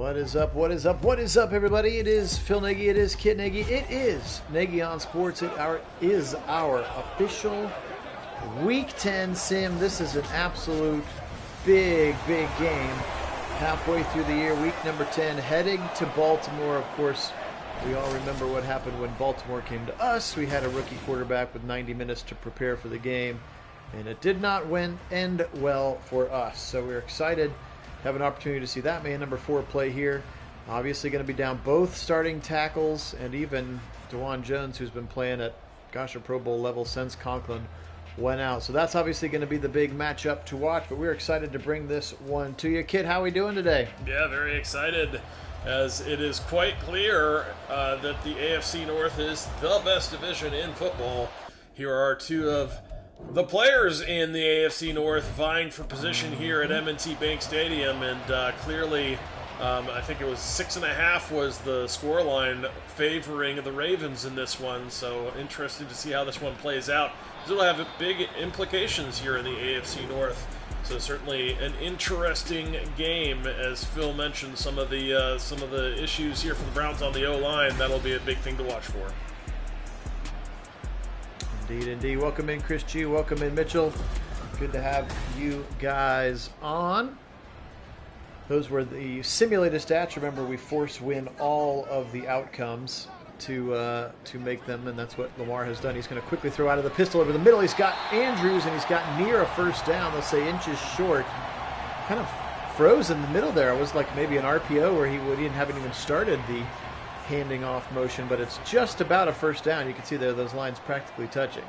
What is up? What is up? What is up, everybody? It is Phil Nagy. It is Kit Nagy. It is Nagy on Sports. It is our official Week 10 sim. This is an absolute big game. Halfway through the year, week number 10, heading to Baltimore. Of course, we all remember what happened when Baltimore came to us. We had a rookie quarterback with 90 minutes to prepare for the game, and it did not end well for us. So we're excited to have an opportunity to see that man number 4 play here. Obviously going to be down both starting tackles, and even DeJuan Jones, who's been playing at, a Pro Bowl level since Conklin went out. So that's obviously going to be the big matchup to watch, but we're excited to bring this one to you. Kid, how are we doing today? Yeah, very excited, as it is quite clear that the AFC North is the best division in football. Here are two of the players in the AFC North vying for position here at M&T Bank Stadium, and clearly I think it was 6.5 was the scoreline favoring the Ravens in this one, so interested to see how this one plays out. It'll have big implications here in the AFC North, so certainly an interesting game. As Phil mentioned, some of the issues here for the Browns on the O-line, that'll be a big thing to watch for. Indeed. Welcome in, Chris G. Welcome in, Mitchell. Good to have you guys on. Those were the simulated stats. Remember, we force win all of the outcomes to make them, and that's what Lamar has done. He's going to quickly throw out of the pistol over the middle. He's got Andrews, and he's got near a first down. They'll say inches short. Kind of froze in the middle there. It was like maybe an RPO where he haven't even started the handing off motion, but it's just about a first down. You can see there those lines practically touching.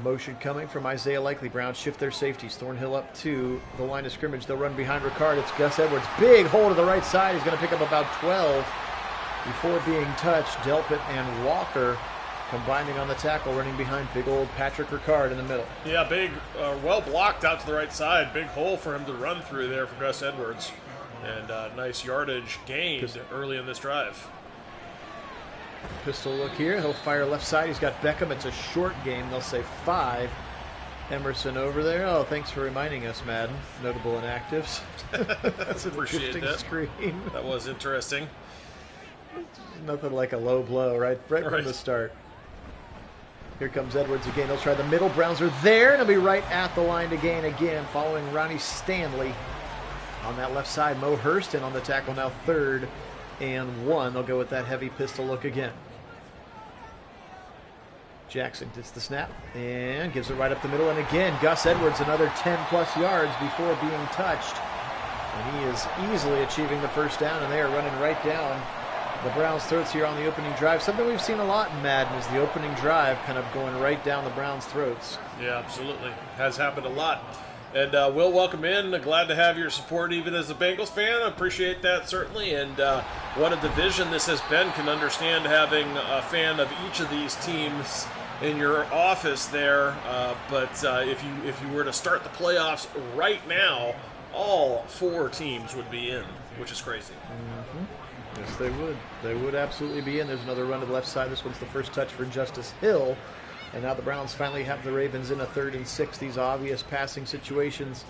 Motion coming from Isaiah Likely. Browns shift their safeties. Thornhill up to the line of scrimmage. They'll run behind Ricard. It's Gus Edwards. Big hole to the right side. He's going to pick up about 12 before being touched. Delpit and Walker combining on the tackle, running behind big old Patrick Ricard in the middle. Yeah, big, well blocked out to the right side. Big hole for him to run through there for Gus Edwards. And nice yardage gained early in this drive. Pistol look here. He'll fire left side. He's got Beckham. It's a short game. They'll say 5. Emerson over there. Oh, thanks for reminding us, Madden. Notable inactives. That's an interesting screen. That was interesting. Nothing like a low blow right from the start. Here comes Edwards again. He'll try the middle. Browns are there, and he'll be right at the line to gain again, following Ronnie Stanley. On that left side, Mo Hurston on the tackle now, 3rd and 1. They'll go with that heavy pistol look again. Jackson gets the snap and gives it right up the middle. And again, Gus Edwards another 10-plus yards before being touched. And he is easily achieving the first down, and they are running right down the Browns' throats here on the opening drive. Something we've seen a lot in Madden is the opening drive kind of going right down the Browns' throats. Yeah, absolutely. Has happened a lot. And Will, welcome in. Glad to have your support even as a Bengals fan. I appreciate that, certainly. And what a division this has been. Can understand having a fan of each of these teams in your office there. But if you were to start the playoffs right now, all 4 teams would be in, which is crazy. Mm-hmm. Yes, they would. They would absolutely be in. There's another run to the left side. This one's the first touch for Justice Hill. And now the Browns finally have the Ravens in a 3rd and 6. These obvious passing situations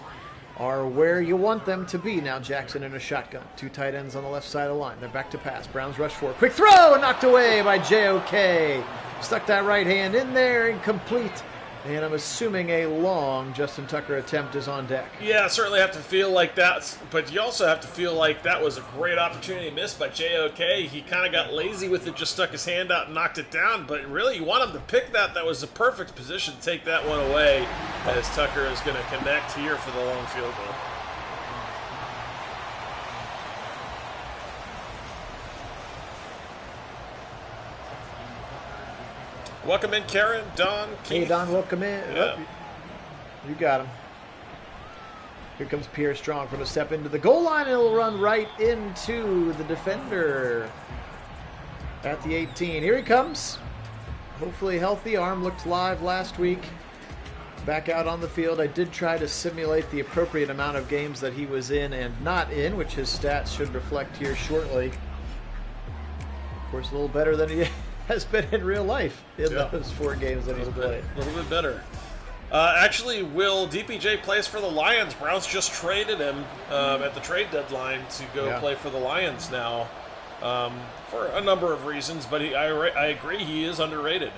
are where you want them to be. Now Jackson in a shotgun. 2 tight ends on the left side of the line. They're back to pass. Browns rush 4. Quick throw! Knocked away by JOK. Stuck that right hand in there. Incomplete. And I'm assuming a long Justin Tucker attempt is on deck. Yeah, certainly have to feel like that, but you also have to feel like that was a great opportunity missed by JOK. He kind of got lazy with it, just stuck his hand out and knocked it down, but really you want him to pick that. That was a perfect position to take that one away, as Tucker is going to connect here for the long field goal. Welcome in, Karen, Don, Keith. Hey, Don, welcome in. Yeah. Oh, you got him. Here comes Pierre Strong from a step into the goal line, and he'll run right into the defender at the 18. Here he comes. Hopefully healthy. Arm looked live last week. Back out on the field. I did try to simulate the appropriate amount of games that he was in and not in, which his stats should reflect here shortly. Of course, a little better than he has been in real life in those 4 games that he's played. A little bit better. Actually, Will DPJ plays for the Lions. Browns just traded him at the trade deadline to go play for the Lions now for a number of reasons, but I agree he is underrated.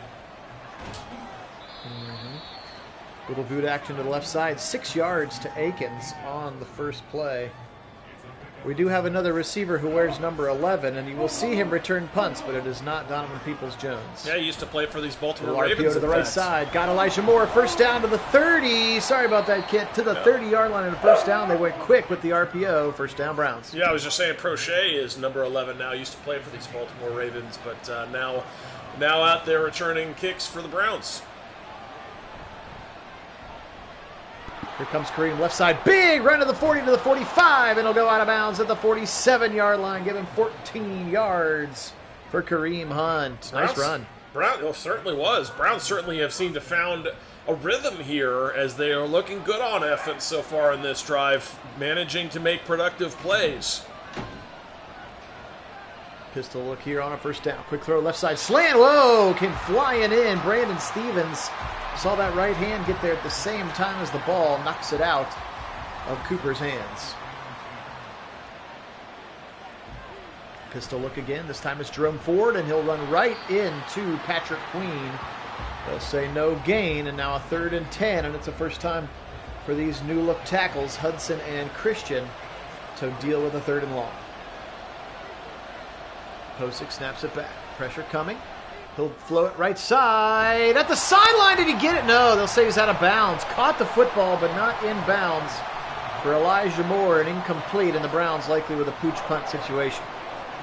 Little boot action to the left side, 6 yards to Akins on the first play. We do have another receiver who wears number 11, and you will see him return punts, but it is not Donovan Peoples-Jones. Yeah, he used to play for these Baltimore Ravens. RPO to the right side. Got Elijah Moore. First down to the 30. Sorry about that, Kit. To the 30-yard line and first down. They went quick with the RPO. First down, Browns. Yeah, I was just saying Prochet is number 11 now. Used to play for these Baltimore Ravens, but now out there returning kicks for the Browns. Here comes Kareem, left side, big run to the 40 to the 45, and he'll go out of bounds at the 47-yard line, giving 14 yards for Kareem Hunt. Nice run. Certainly was. Browns certainly have seemed to found a rhythm here as they are looking good on offense so far in this drive, managing to make productive plays. Pistol look here on a first down. Quick throw, left side slant. Whoa, came flying in. Brandon Stevens saw that right hand get there at the same time as the ball, knocks it out of Cooper's hands. Pistol look again. This time it's Jerome Ford, and he'll run right into Patrick Queen. They'll say no gain, and now a 3rd and 10, and it's the first time for these new look tackles, Hudson and Christian, to deal with a 3rd and long. Posick snaps it back. Pressure coming. He'll float right side. At the sideline, did he get it? No, they'll say he's out of bounds. Caught the football, but not in bounds for Elijah Moore, and incomplete, and the Browns likely with a pooch punt situation.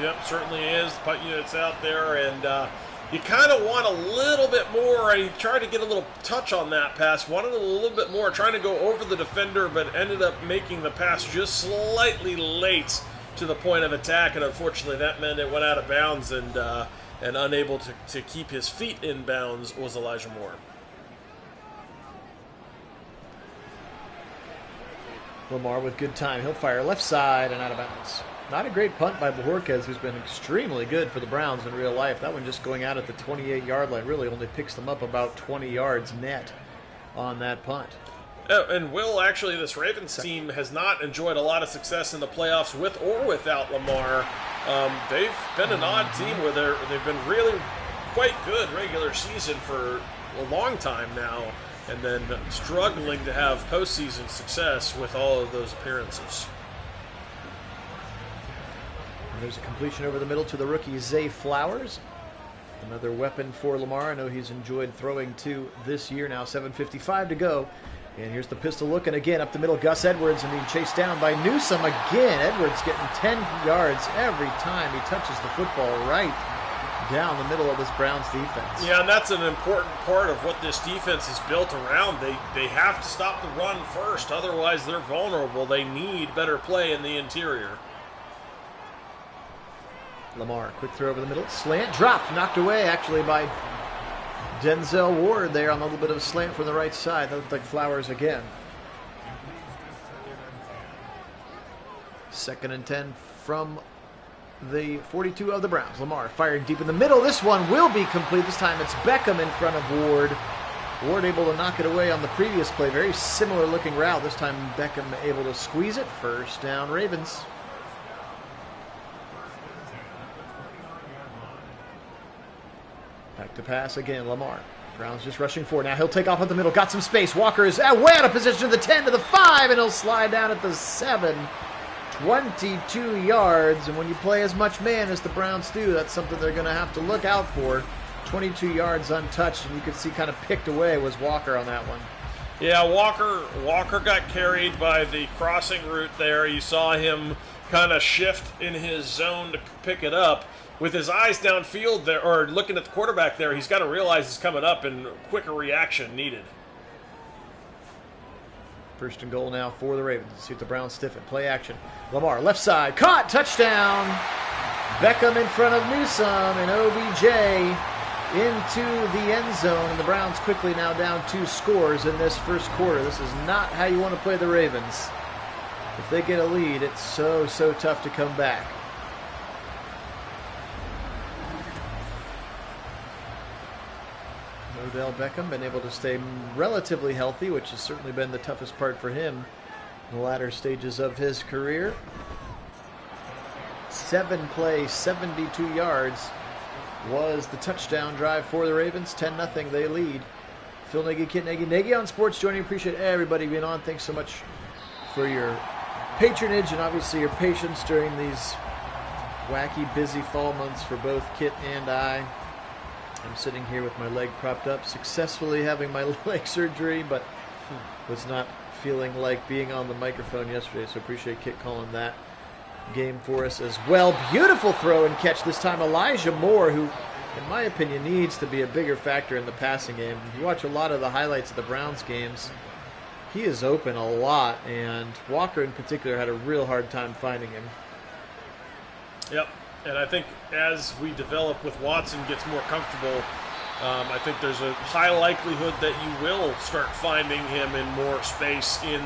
Yep, certainly is. The punt unit's out there, and you kind of want a little bit more. He tried to get a little touch on that pass. Wanted a little bit more, trying to go over the defender, but ended up making the pass just slightly late to the point of attack, and unfortunately that meant it went out of bounds, and unable to keep his feet in bounds was Elijah Moore. Lamar with good time. He'll fire left side and out of bounds. Not a great punt by Bojorquez, who's been extremely good for the Browns in real life. That one just going out at the 28-yard line really only picks them up about 20 yards net on that punt. And Will, actually, this Ravens team has not enjoyed a lot of success in the playoffs with or without Lamar. They've been an odd team where they've been really quite good regular season for a long time now, and then struggling to have postseason success with all of those appearances. And there's a completion over the middle to the rookie Zay Flowers. Another weapon for Lamar. I know he's enjoyed throwing to this year now. 7:55 to go. And here's the pistol look, and again up the middle, Gus Edwards, and being chased down by Newsome again. Edwards getting 10 yards every time he touches the football right down the middle of this Browns defense. Yeah, and that's an important part of what this defense is built around. They have to stop the run first, otherwise they're vulnerable. They need better play in the interior. Lamar, quick throw over the middle, slant, dropped, knocked away actually by Denzel Ward there on a little bit of a slant from the right side. That looked like Flowers again. 2nd and 10 from the 42 of the Browns. Lamar firing deep in the middle. This one will be complete. This time it's Beckham in front of Ward. Ward able to knock it away on the previous play. Very similar looking route. This time Beckham able to squeeze it. First down, Ravens. Back to pass again, Lamar. Browns just rushing forward. Now he'll take off at the middle. Got some space. Walker is way out of position to the 10 to the 5, and he'll slide down at the 7. 22 yards, and when you play as much man as the Browns do, that's something they're going to have to look out for. 22 yards untouched, and you could see kind of picked away was Walker on that one. Yeah, Walker got carried by the crossing route there. You saw him kind of shift in his zone to pick it up. With his eyes downfield there, or looking at the quarterback there, he's got to realize he's coming up, and quicker reaction needed. First and goal now for the Ravens. See if the Browns stiffen. Play action. Lamar, left side, caught, touchdown. Beckham in front of Newsome, and OBJ into the end zone. And the Browns quickly now down 2 scores in this first quarter. This is not how you want to play the Ravens. If they get a lead, it's so tough to come back. Odell Beckham been able to stay relatively healthy, which has certainly been the toughest part for him in the latter stages of his career. 7 plays, 72 yards was the touchdown drive for the Ravens. 10-0, they lead. Phil Nagy, Kit Nagy, Nagy on Sports joining. Appreciate everybody being on. Thanks so much for your patronage and obviously your patience during these wacky, busy fall months for both Kit and I. I'm sitting here with my leg propped up, successfully having my leg surgery, but was not feeling like being on the microphone yesterday, so appreciate Kit calling that game for us as well. Beautiful throw and catch this time. Elijah Moore, who, in my opinion, needs to be a bigger factor in the passing game. If you watch a lot of the highlights of the Browns games, he is open a lot, and Walker in particular had a real hard time finding him. Yep. And I think as we develop with Watson gets more comfortable, I think there's a high likelihood that you will start finding him in more space in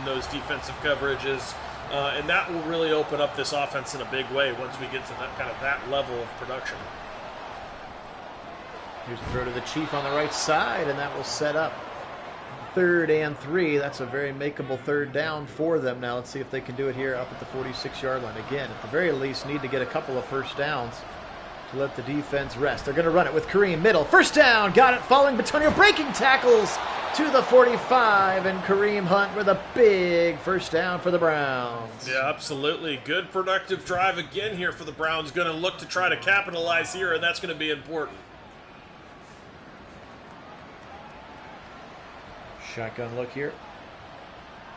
those defensive coverages, and that will really open up this offense in a big way once we get to that level of production. Here's a throw to the Chief on the right side, and that will set up 3rd and 3. That's a very makeable 3rd down for them. Now let's see if they can do it here up at the 46-yard line. Again, at the very least, need to get a couple of first downs to let the defense rest. They're going to run it with Kareem, middle, first down, got it, falling Batonio, breaking tackles to the 45, and Kareem Hunt with a big first down for the Browns. Yeah, absolutely. Good productive drive again here for the Browns. Going to look to try to capitalize here, and that's going to be important. Shotgun look here.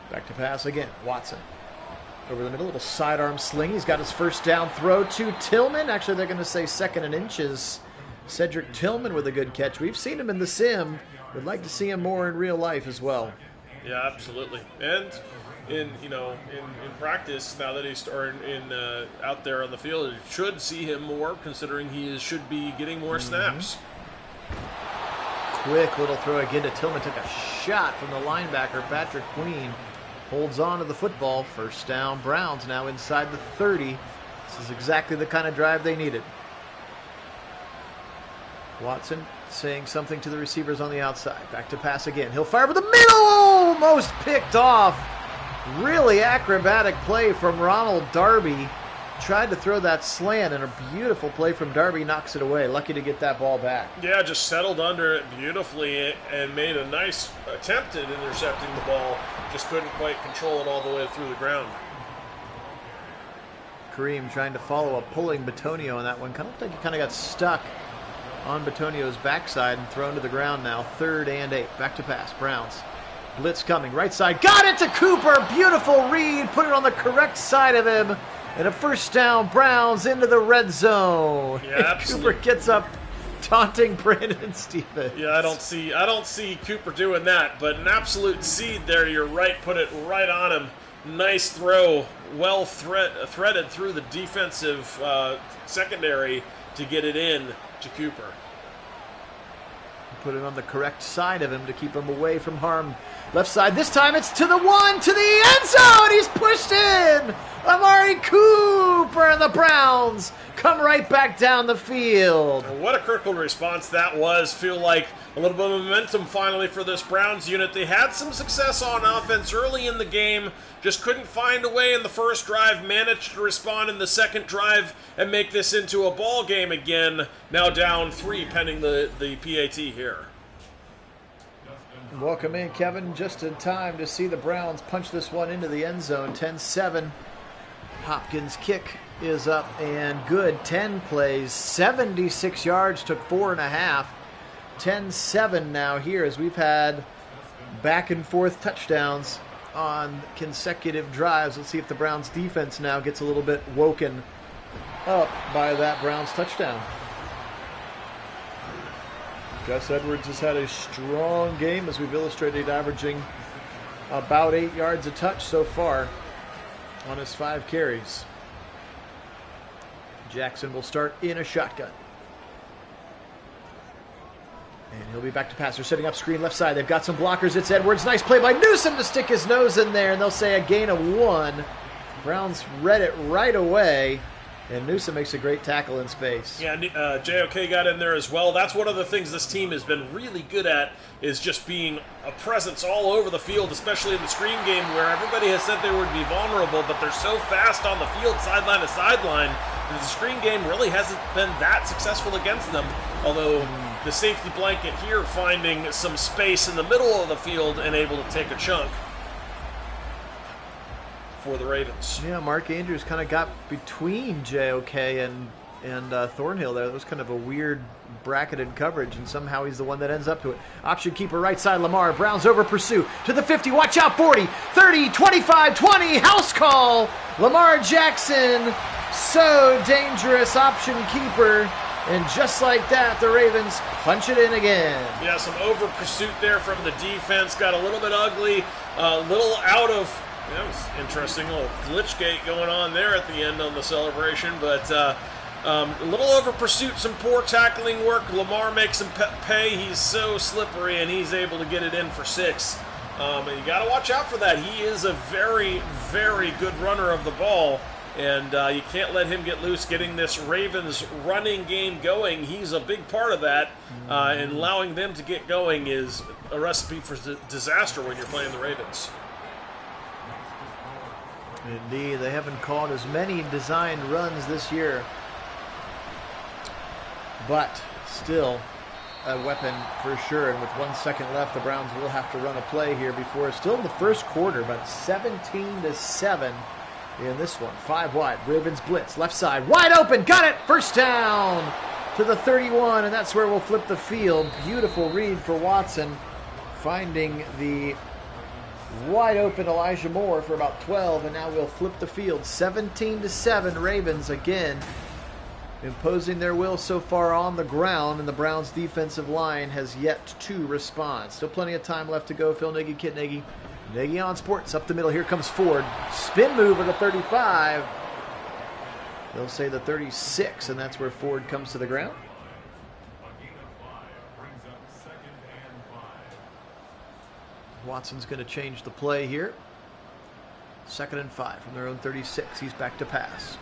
Back to pass again. Watson over the middle, little sidearm sling. He's got his first down throw to Tillman. Actually, they're going to say 2nd and inches. Cedric Tillman with a good catch. We've seen him in the sim. Would like to see him more in real life as well. Yeah, absolutely. And in practice, now that he's out there on the field, you should see him more, considering he should be getting more snaps. Quick little throw again to Tillman. Took a shot from the linebacker, Patrick Queen. Holds on to the football. First down, Browns now inside the 30. This is exactly the kind of drive they needed. Watson saying something to the receivers on the outside. Back to pass again. He'll fire over the middle. Almost picked off. Really acrobatic play from Ronald Darby. Tried to throw that slant, and a beautiful play from Darby knocks it away. Lucky to get that ball back. Yeah, just settled under it beautifully and made a nice attempt at intercepting the ball. Just couldn't quite control it all the way through the ground. Kareem trying to follow up, pulling Batonio on that one. Kind of looked like he kind of got stuck on Batonio's backside and thrown to the ground now. 3rd and 8. Back to pass. Browns. Blitz coming. Right side. Got it to Cooper. Beautiful read. Put it on the correct side of him. And a first down, Browns into the red zone. Yeah, absolutely. Cooper gets up, taunting Brandon Stevens. Yeah, I don't see Cooper doing that, but an absolute seed there. You're right. Put it right on him. Nice throw. Well threaded through the defensive secondary to get it in to Cooper. Put it on the correct side of him to keep him away from harm. Left side, this time it's to the 1, to the end zone! He's pushed in! Amari Cooper and the Browns come right back down the field. What a critical response that was. Feel like a little bit of momentum finally for this Browns unit. They had some success on offense early in the game, just couldn't find a way in the first drive, managed to respond in the second drive and make this into a ball game again. Now down 3 pending the PAT here. Welcome in, Kevin. Just in time to see the Browns punch this one into the end zone. 10-7. Hopkins' kick is up and good. 10 plays, 76 yards, took 4.5. 10-7 now here as we've had back and forth touchdowns on consecutive drives. Let's see if the Browns defense now gets a little bit woken up by that Browns touchdown. Gus Edwards has had a strong game, as we've illustrated, averaging about 8 yards a touch so far on his 5 carries. Jackson will start in a shotgun. And he'll be back to pass. They're setting up screen left side. They've got some blockers. It's Edwards. Nice play by Newsom to stick his nose in there, and they'll say a gain of 1. Browns read it right away. And Newsom makes a great tackle in space. Yeah, JOK got in there as well. That's one of the things this team has been really good at, is just being a presence all over the field, especially in the screen game where everybody has said they would be vulnerable, but they're so fast on the field, sideline to sideline, that the screen game really hasn't been that successful against them. Although the safety blanket here finding some space in the middle of the field and able to take a chunk for the Ravens. Yeah, Mark Andrews kind of got between JOK and Thornhill there. That was kind of a weird bracketed coverage, and somehow he's the one that ends up to it. Option keeper right side, Lamar. Browns over pursuit to the 50. Watch out, 40, 30, 25, 20. House call. Lamar Jackson, so dangerous. Option keeper. And just like that, the Ravens punch it in again. Yeah, some over pursuit there from the defense. Got a little bit ugly, a little out of... That was interesting, little glitchgate going on there at the end on the celebration, but a little over pursuit, some poor tackling work. Lamar makes him pay. He's so slippery, and he's able to get it in for 6. And you got to watch out for that. He is a very, very good runner of the ball, and you can't let him get loose. Getting this Ravens running game going, he's a big part of that, and allowing them to get going is a recipe for disaster when you're playing the Ravens. Indeed, they haven't called as many designed runs this year, but still a weapon for sure. And with 1 second left, the Browns will have to run a play here before, still in the first quarter, but 17-7 in this one. 5 wide, Ravens blitz, left side, wide open, got it, first down to the 31, and that's where we'll flip the field. Beautiful read for Watson, finding the wide open Elijah Moore for about 12, and now we'll flip the field. 17-7, Ravens again imposing their will so far on the ground, and the Browns defensive line has yet to respond. Still plenty of time left to go. Phil Nagy, Kit Nagy, Nagy on Sports, up the middle. Here comes Ford. Spin move at the 35. They'll say the 36, and that's where Ford comes to the ground. Watson's going to change the play here. 2nd and 5 from their own 36. He's back to pass.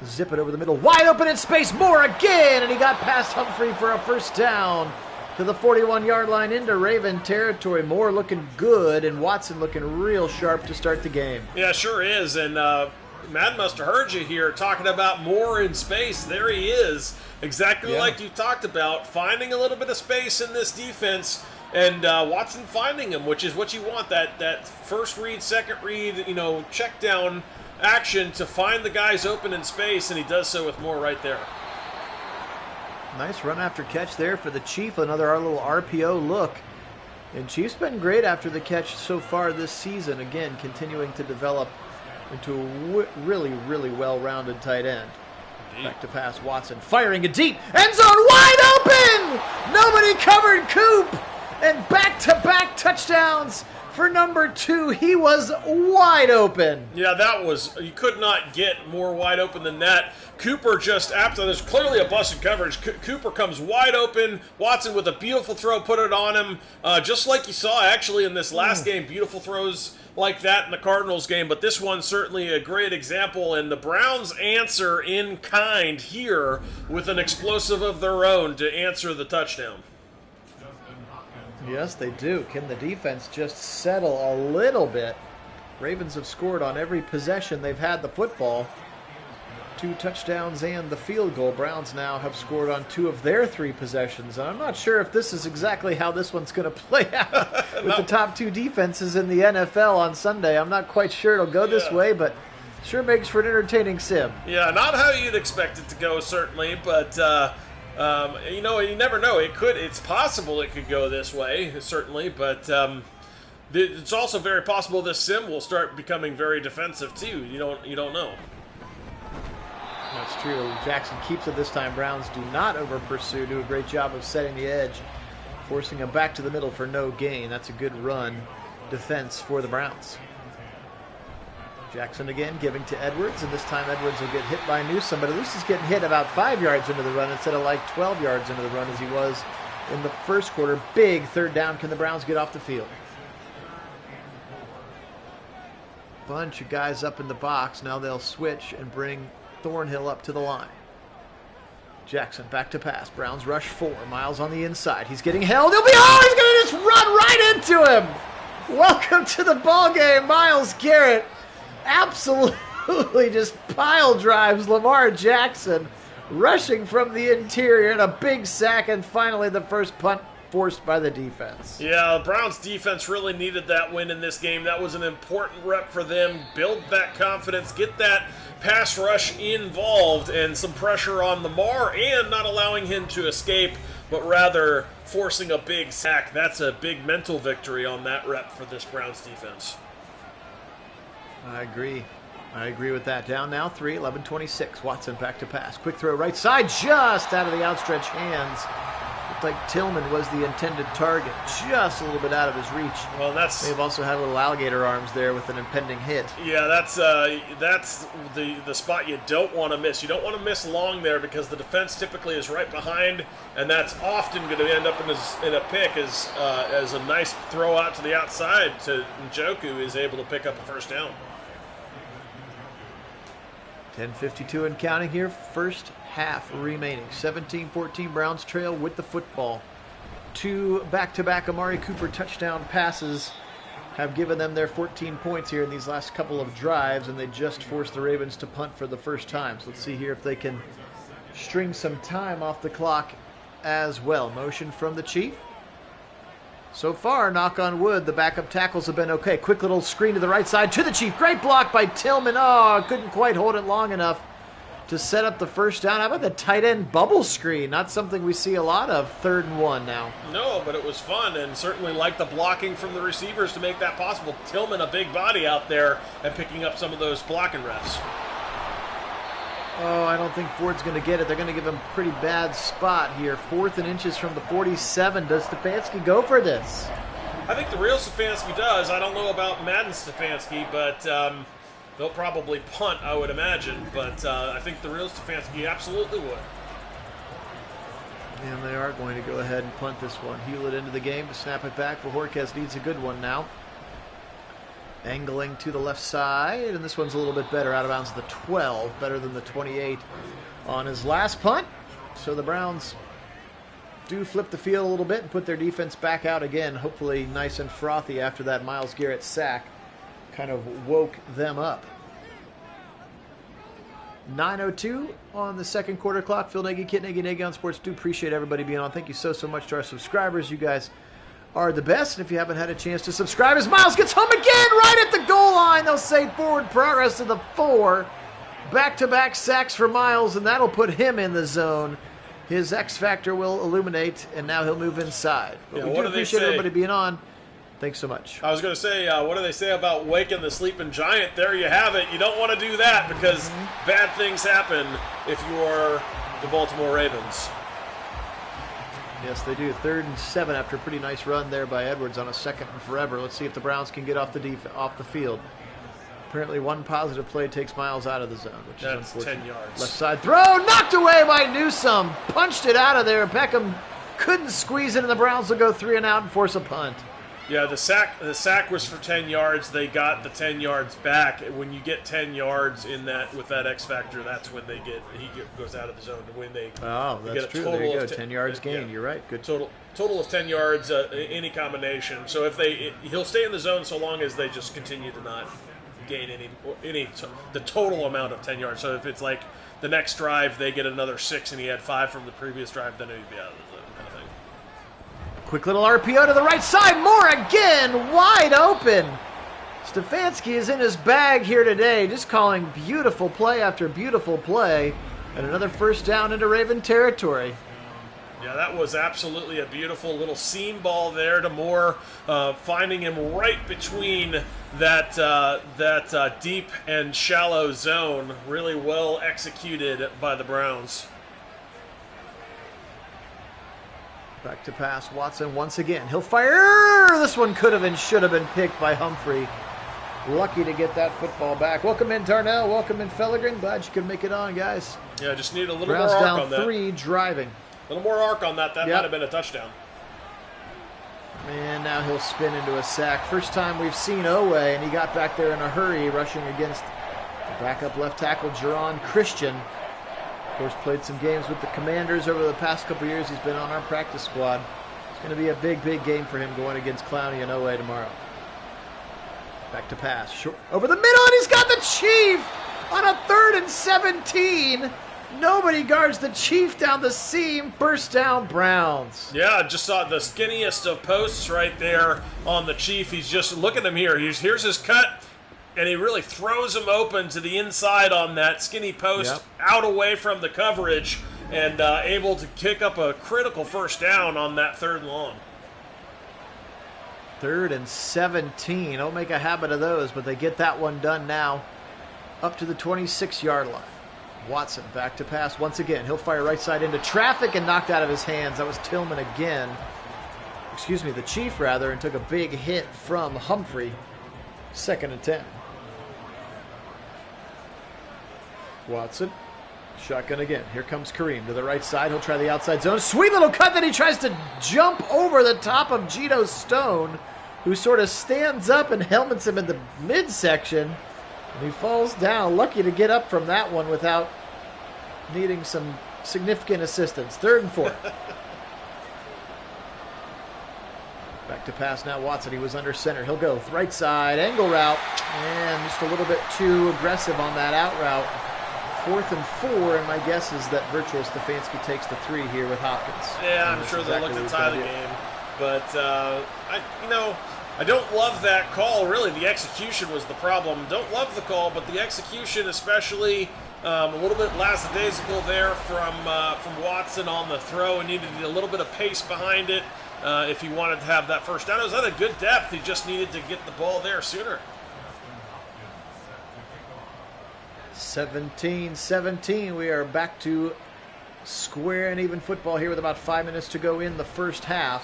Zip it over the middle. Wide open in space. Moore again. And he got past Humphrey for a first down to the 41-yard line into Raven territory. Moore looking good and Watson looking real sharp to start the game. Yeah, sure is. And Matt must have heard you here talking about Moore in space. There he is. Exactly like you talked about. Finding a little bit of space in this defense. And Watson finding him, which is what you want, that first read, second read, check down action to find the guys open in space, and he does so with Moore right there. Nice run after catch there for the Chief, another little RPO look. And Chief's been great after the catch so far this season, again, continuing to develop into a really, really well-rounded tight end. Indeed. Back to pass, Watson firing a deep, end zone wide open! Nobody covered Coop! And back-to-back touchdowns for number 2. He was wide open. Yeah, that was, you could not get more wide open than that. Cooper just, after there's clearly a busted coverage, Cooper comes wide open. Watson with a beautiful throw, put it on him. Just like you saw actually in this last game, beautiful throws like that in the Cardinals game. But this one's certainly a great example. And the Browns answer in kind here with an explosive of their own to answer the touchdown. Yes, they do. Can the defense just settle a little bit? Ravens have scored on every possession they've had the football. 2 touchdowns and the field goal. Browns now have scored on 2 of their 3 possessions. And I'm not sure if this is exactly how this one's going to play out with the top 2 defenses in the NFL on Sunday. I'm not quite sure it'll go this way, but sure makes for an entertaining sim. Yeah, not how you'd expect it to go, certainly, but... you never know. It's possible it could go this way, certainly, but it's also very possible this sim will start becoming very defensive too. You don't know. That's true. Jackson keeps it this time. Browns do not over pursue. Do a great job of setting the edge, forcing him back to the middle for no gain. That's a good run defense for the Browns. Jackson again giving to Edwards, and this time Edwards will get hit by Newsom, but at least he's getting hit about 5 yards into the run instead of like 12 yards into the run as he was in the first quarter. Big 3rd down. Can the Browns get off the field? Bunch of guys up in the box. Now they'll switch and bring Thornhill up to the line. Jackson back to pass. Browns rush 4. Miles on the inside. He's getting held. He's going to just run right into him. Welcome to the ball game, Myles Garrett. Absolutely just pile drives Lamar Jackson, rushing from the interior, and a big sack, and finally the first punt forced by the defense. Yeah, the Browns defense really needed that win in this game. That was an important rep for them. Build that confidence, get that pass rush involved, and some pressure on Lamar, and not allowing him to escape, but rather forcing a big sack. That's a big mental victory on that rep for this Browns defense. I agree with that. Down now 3, 11-26. Watson back to pass. Quick throw right side, just out of the outstretched hands. Looked like Tillman was the intended target, just a little bit out of his reach. Well, they've also had little alligator arms there with an impending hit. Yeah, that's the spot you don't want to miss. You don't want to miss long there because the defense typically is right behind, and that's often going to end up in a pick as a nice throw out to the outside to Njoku is able to pick up a first down. 10:52 and counting here. First half remaining. 17-14 Browns trail with the football. 2 back-to-back Amari Cooper touchdown passes have given them their 14 points here in these last couple of drives, and they just forced the Ravens to punt for the first time. So let's see here if they can string some time off the clock as well. Motion from the Chief. So far, knock on wood, the backup tackles have been okay. Quick little screen to the right side to the Chief. Great block by Tillman. Oh, couldn't quite hold it long enough to set up the first down. How about the tight end bubble screen? Not something we see a lot of. 3rd and 1 now. No, but it was fun, and certainly like the blocking from the receivers to make that possible. Tillman, a big body out there, and picking up some of those blocking reps. Oh, I don't think Ford's going to get it. They're going to give him a pretty bad spot here. 4th and inches from the 47. Does Stefanski go for this? I think the real Stefanski does. I don't know about Madden Stefanski, but they'll probably punt, I would imagine. But I think the real Stefanski absolutely would. And they are going to go ahead and punt this one. Heel it into the game to snap it back. Bojorquez needs a good one now. Angling to the left side, and this one's a little bit better, out of bounds the 12, better than the 28 on his last punt. So the Browns do flip the field a little bit and put their defense back out again, hopefully nice and frothy after that Myles Garrett sack kind of woke them up. 9:02 on the second quarter clock. Phil Nagy, Kit Nagy, Nagy on Sports. Do appreciate everybody being on. Thank you so much to our subscribers. You guys are the best. And if you haven't had a chance to subscribe, as Myles gets home again right at the goal line, they'll say forward progress to the 4. Back-to-back sacks for Myles, and that'll put him in the zone. His X factor will illuminate, and now he'll move inside. But we do appreciate everybody being on. Thanks so much. I was going to say, what do they say about waking the sleeping giant? There you have it. You don't want to do that because bad things happen if you are the Baltimore Ravens. Yes, they do. 3rd and 7 after a pretty nice run there by Edwards on a 2nd and forever. Let's see if the Browns can get off the field. Apparently one positive play takes Myles out of the zone, which is unfortunate. 10 yards. Left side throw, knocked away by Newsome. Punched it out of there. Beckham couldn't squeeze it, and the Browns will go 3 and out and force a punt. Yeah, the sack was for 10 yards. They got the 10 yards back. When you get 10 yards in that with that X factor, that's when he goes out of the zone to win. That's true. There you go. 10 yards gain. You're right. Good. Total of 10 yards, any combination. So he'll stay in the zone so long as they just continue to not gain the total amount of 10 yards. So if it's like the next drive they get another 6 and he had 5 from the previous drive, then he'd be out of the zone, kind of thing. Quick little RPO to the right side. Moore again, wide open. Stefanski is in his bag here today, just calling beautiful play after beautiful play, and another first down into Raven territory. Yeah, that was absolutely a beautiful little seam ball there to Moore, finding him right between that deep and shallow zone. Really well executed by the Browns. Back to pass, Watson once again. He'll fire. This one could have and should have been picked by Humphrey. Lucky to get that football back. Welcome in, Darnell. Welcome in, Fellegren. Glad you could make it on, guys. Yeah, just need a little Browns more arc down on that. 3, driving. A little more arc on that. That might have been a touchdown. And now he'll spin into a sack. First time we've seen Owe, and he got back there in a hurry, rushing against Backup left tackle, Jerron Christian. Of course, played some games with the Commanders over the past couple years. He's been on our practice squad. It's going to be a big, big game for him going against Clowney and OA tomorrow. Back to pass. Short over the middle, and he's got the Chief on a 3rd and 17. Nobody guards the Chief down the seam. First down, Browns. Yeah, just saw the skinniest of posts right there on the Chief. He's just, look at him here. Here's his cut, and he really throws him open to the inside on that skinny post, out away from the coverage, and able to kick up a critical first down on that 3rd and long. 3rd and 17. Don't make a habit of those, but they get that one done now. Up to the 26-yard line. Watson back to pass once again. He'll fire right side into traffic and knocked out of his hands. That was Tillman again. Excuse me, the Chief rather, and took a big hit from Humphrey. 2nd and 10. Watson. Shotgun again. Here comes Kareem to the right side. He'll try the outside zone. Sweet little cut that he tries to jump over the top of Gino Stone, who sort of stands up and helmets him in the midsection. And he falls down. Lucky to get up from that one without needing some significant assistance. 3rd and 4. Back to pass now. Watson. He was under center. He'll go right side. Angle route. And just a little bit too aggressive on that out route. 4th and 4, and my guess is that Virtual Stefanski takes the 3 here with Hopkins. Yeah, I'm sure they'll look to tie the game. But, I don't love that call, really. The execution was the problem. Don't love the call, but the execution, especially a little bit lackadaisical there from Watson on the throw, and needed a little bit of pace behind it if he wanted to have that first down. It was at a good depth. He just needed to get the ball there sooner. 17-17. We are back to square and even football here with about 5 minutes to go in the first half.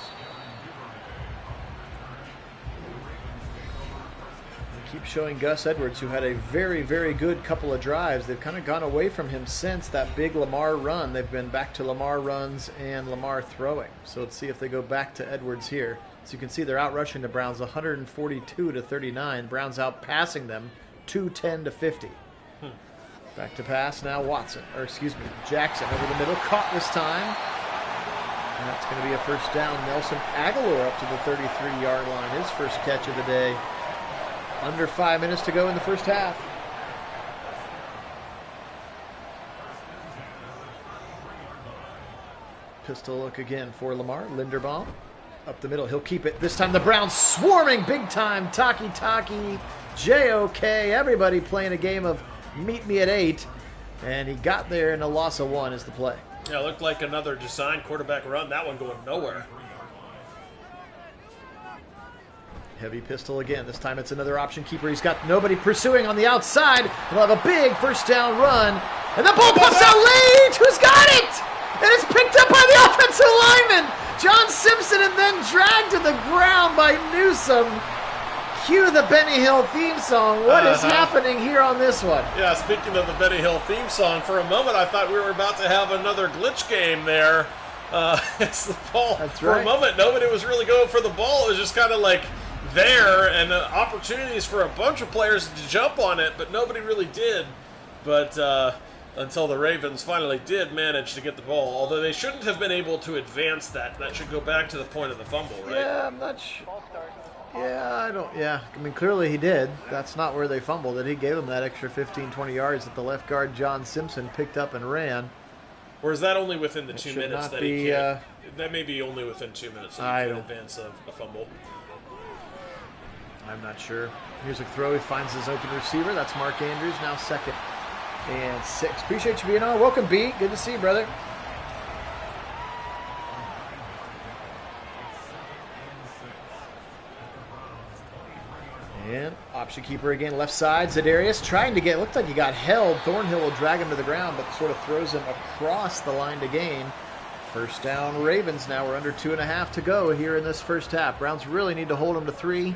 Keep showing Gus Edwards, who had a very, very good couple of drives. They've kind of gone away from him since that big Lamar run. They've been back to Lamar runs and Lamar throwing. So let's see if they go back to Edwards here. So you can see they're out rushing the Browns 142-39. Browns out passing them 210-50. Back to pass now. Jackson over the middle, caught this time. And that's going to be a first down. Nelson Aguilar up to the 33-yard line, his first catch of the day. Under 5 minutes to go in the first half. Pistol look again for Lamar. Linderbaum up the middle. He'll keep it. This time the Browns swarming big time. Taki, JOK. Everybody playing a game of meet me at 8. And he got there, and a loss of 1 is the play. Yeah, it looked like another design quarterback run. That one going nowhere. Heavy pistol again. This time it's another option keeper. He's got nobody pursuing on the outside. He'll have a big first down run. And the ball pops out late. Who's got it? And it's picked up by the offensive lineman, John Simpson, and then dragged to the ground by Newsome. Cue the Benny Hill theme song. What is happening here on this one? Yeah, speaking of the Benny Hill theme song, for a moment I thought we were about to have another glitch game there. It's the ball. That's for right. a moment, nobody was really going for the ball. It was just kind of like there, and opportunities for a bunch of players to jump on it, but nobody really did. But until the Ravens finally did manage to get the ball, although they shouldn't have been able to advance that. That should go back to the point of the fumble, right? Yeah, I'm not sure. I mean, clearly he did. That's not where they fumbled it. He gave them that extra 15, 20 yards that the left guard, John Simpson, picked up and ran. Or is that only within the 2 minutes that he can? That may be only within 2 minutes that he can advance a fumble. I'm not sure. Here's a throw. He finds his open receiver. That's Mark Andrews, now 2nd and 6. Appreciate you being on. Welcome, B. Good to see you, brother. And option keeper again, left side. Za'Darius trying to get, looked like he got held. Thornhill will drag him to the ground, but sort of throws him across the line to gain. First down, Ravens. Now we're under 2.5 to go here in this first half. Browns really need to hold them to 3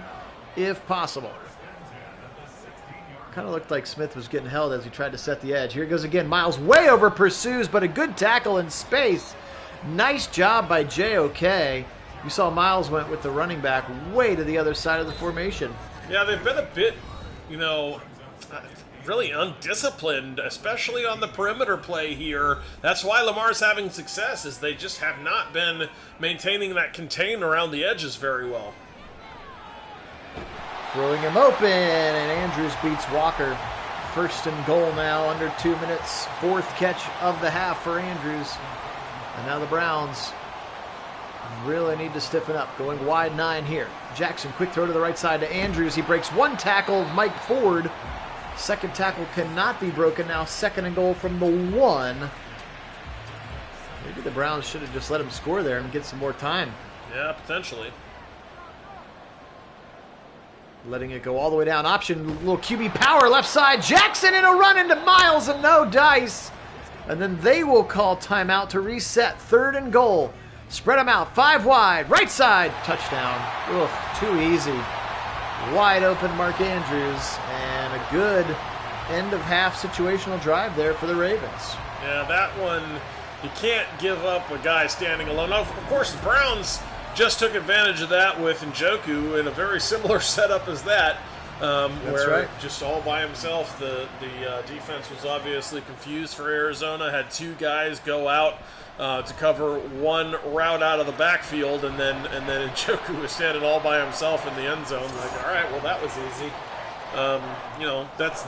if possible. Kind of looked like Smith was getting held as he tried to set the edge. Here he goes again. Miles way over pursues, but a good tackle in space. Nice job by JOK. You saw Miles went with the running back way to the other side of the formation. Yeah, they've been a bit, really undisciplined, especially on the perimeter play here. That's why Lamar's having success, is they just have not been maintaining that contain around the edges very well. Throwing him open, and Andrews beats Walker. First and goal now, under 2 minutes. Fourth catch of the half for Andrews. And now the Browns really need to stiffen up. Going wide 9 here. Jackson, quick throw to the right side to Andrews. He breaks one tackle. Mike Ford. Second tackle cannot be broken. Now second and goal from the 1. Maybe the Browns should have just let him score there and get some more time. Yeah, potentially. Letting it go all the way down. Option, little QB power, left side. Jackson in a run into Miles and no dice. And then they will call timeout to reset. Third and goal. Spread them out. 5 wide. Right side. Touchdown. Ugh, too easy. Wide open Mark Andrews. And a good end of half situational drive there for the Ravens. Yeah, that one, you can't give up a guy standing alone. Now, of course, the Browns just took advantage of that with Njoku in a very similar setup as that, where right. just all by himself, the defense was obviously confused for Arizona, had 2 guys go out to cover one route out of the backfield, and then Njoku was standing all by himself in the end zone. Like, all right, well, that was easy.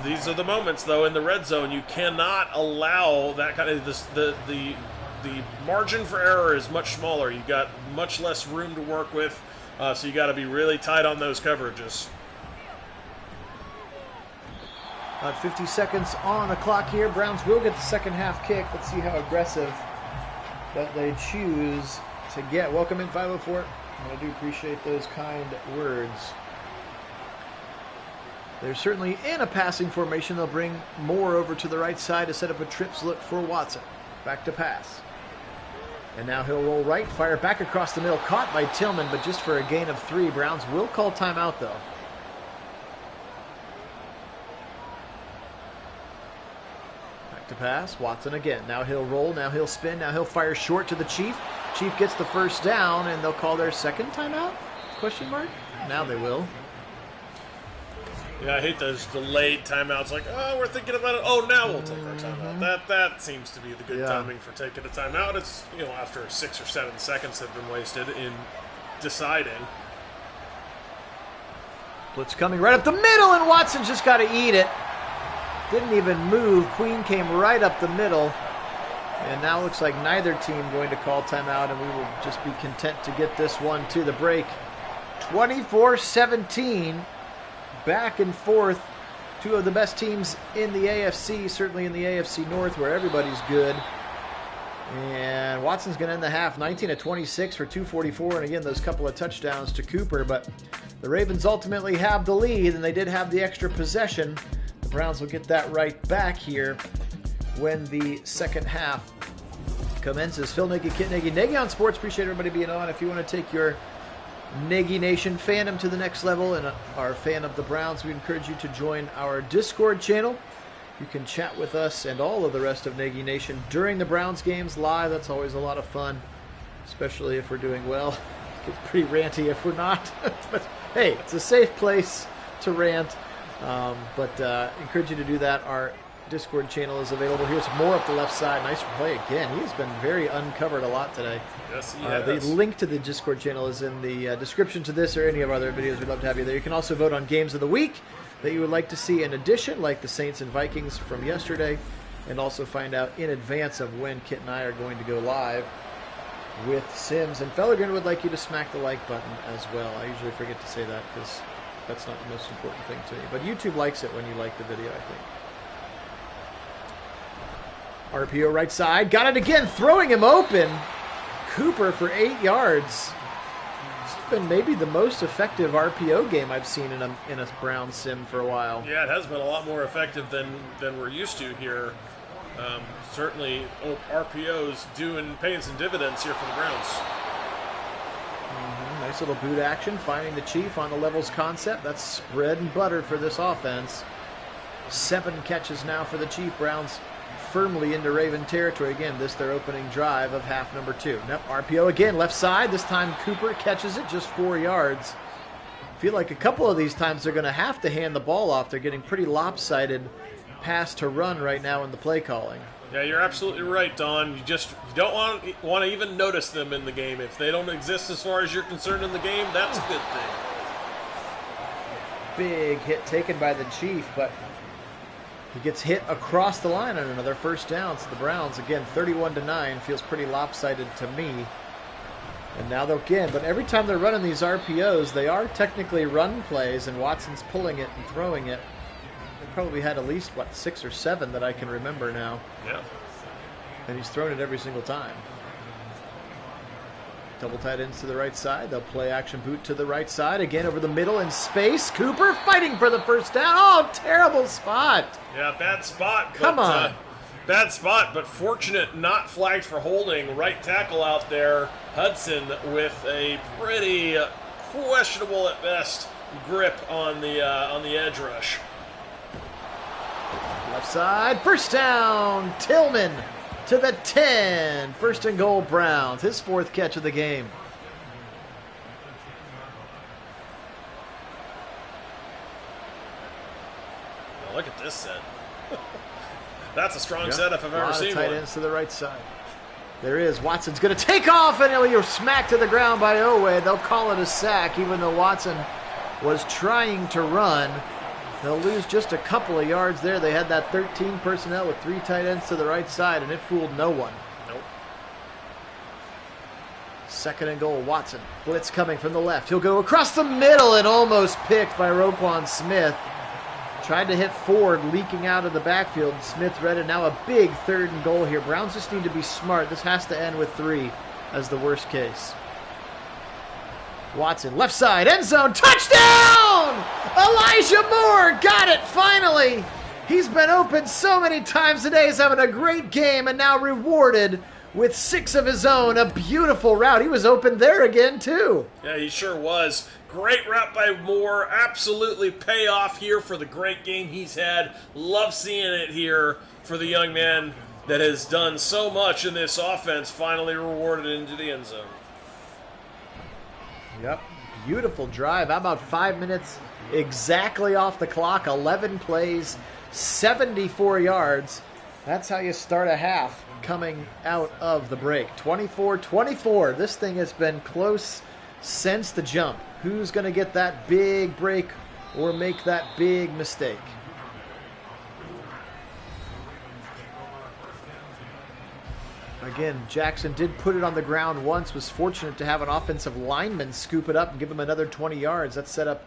These are the moments, though, in the red zone. You cannot allow that kind of the margin for error is much smaller. You've got much less room to work with, so you got to be really tight on those coverages. About 50 seconds on the clock here. Browns will get the second half kick. Let's see how aggressive that they choose to get. Welcome in 504. I do appreciate those kind words. They're certainly in a passing formation. They'll bring Moore over to the right side to set up a trips look for Watson. Back to pass. And now he'll roll right, fire back across the middle. Caught by Tillman, but just for a gain of 3. Browns will call timeout, though. Back to pass. Watson again. Now he'll roll. Now he'll spin. Now he'll fire short to the Chief. Chief gets the first down, and they'll call their second timeout? Question mark? Now they will. Yeah, I hate those delayed timeouts. Like, oh, we're thinking about it. Oh, now we'll take our timeout. That seems to be the good timing for taking a timeout. It's, after 6 or 7 seconds have been wasted in deciding. Blitz coming right up the middle, and Watson just got to eat it. Didn't even move. Queen came right up the middle. And now looks like neither team going to call timeout, and we will just be content to get this one to the break. 24-17. Back and forth. 2 of the best teams in the AFC, certainly in the AFC North, where everybody's good. And Watson's going to end the half 19-26 for 244, and again, those couple of touchdowns to Cooper. But the Ravens ultimately have the lead, and they did have the extra possession. The Browns will get that right back here when the second half commences. Phil Nagy, Kit Nagy, Nagy on Sports. Appreciate everybody being on. If you want to take your Nagy Nation fandom to the next level and are a fan of the Browns, we encourage you to join our Discord channel. You can chat with us and all of the rest of Nagy Nation during the Browns games live. That's always a lot of fun, especially if we're doing well. It gets pretty ranty if we're not. But hey, it's a safe place to rant. Encourage you to do that. Our Discord channel is available. Here's more up the left side. Nice play again. He has been very uncovered a lot today. Yes, he has. The link to the Discord channel is in the description to this or any of our other videos. We'd love to have you there. You can also vote on games of the week that you would like to see in addition, like the Saints and Vikings from yesterday, and also find out in advance of when Kit and I are going to go live with Sims. And Fellergren would like you to smack the like button as well. I usually forget to say that because that's not the most important thing to me. But YouTube likes it when you like the video, I think. RPO right side. Got it again. Throwing him open. Cooper for 8 yards. It's been maybe the most effective RPO game I've seen in a Brown sim for a while. Yeah, it has been a lot more effective than we're used to here. Certainly, RPOs paying some dividends here for the Browns. Nice little boot action. Finding the Chief on the levels concept. That's bread and butter for this offense. 7 catches now for the Chief. Browns firmly into Raven territory. Again, this their opening drive of half number 2. RPO again, left side. This time Cooper catches it, just 4 yards. I feel like a couple of these times they're going to have to hand the ball off. They're getting pretty lopsided pass to run right now in the play calling. Yeah, you're absolutely right, Don. You don't want to even notice them in the game. If they don't exist as far as you're concerned in the game, that's a good thing. Big hit taken by the Chief, but he gets hit across the line on another first down. So the Browns, again, 31-9, feels pretty lopsided to me. And now they'll again, but every time they're running these RPOs, they are technically run plays, and Watson's pulling it and throwing it. They probably had at least, 6 or 7 that I can remember now. Yeah. And he's thrown it every single time. Double tight ends to the right side. They'll play action boot to the right side. Again over the middle in space. Cooper fighting for the first down. Oh, terrible spot. Yeah, bad spot. Come on. Bad spot, but fortunate not flagged for holding. Right tackle out there, Hudson, with a pretty questionable at best grip on the edge rush. Left side, first down. Tillman to the 10. First and goal, Browns. His 4th catch of the game. Now look at this set. That's a strong set if I've ever seen one. Tight ends to the right side. There is. Watson's going to take off, and he'll be smacked to the ground by Owe. They'll call it a sack, even though Watson was trying to run. They'll lose just a couple of yards there. They had that 13 personnel with 3 tight ends to the right side, and it fooled no one. Nope. Second and goal, Watson. Blitz coming from the left. He'll go across the middle and almost picked by Roquan Smith. Tried to hit Ford, leaking out of the backfield. Smith read it. Now a big 3rd and goal here. Browns just need to be smart. This has to end with 3 as the worst case. Watson, left side, end zone, touchdown! Elijah Moore got it, finally! He's been open so many times today. He's having a great game and now rewarded with 6 of his own. A beautiful route. He was open there again, too. Yeah, he sure was. Great route by Moore. Absolutely payoff here for the great game he's had. Love seeing it here for the young man that has done so much in this offense, finally rewarded into the end zone. Yep, beautiful drive. How about 5 minutes exactly off the clock? 11 plays, 74 yards. That's how you start a half coming out of the break. 24-24. This thing has been close since the jump. Who's going to get that big break or make that big mistake? Again, Jackson did put it on the ground once, was fortunate to have an offensive lineman scoop it up and give him another 20 yards. That set up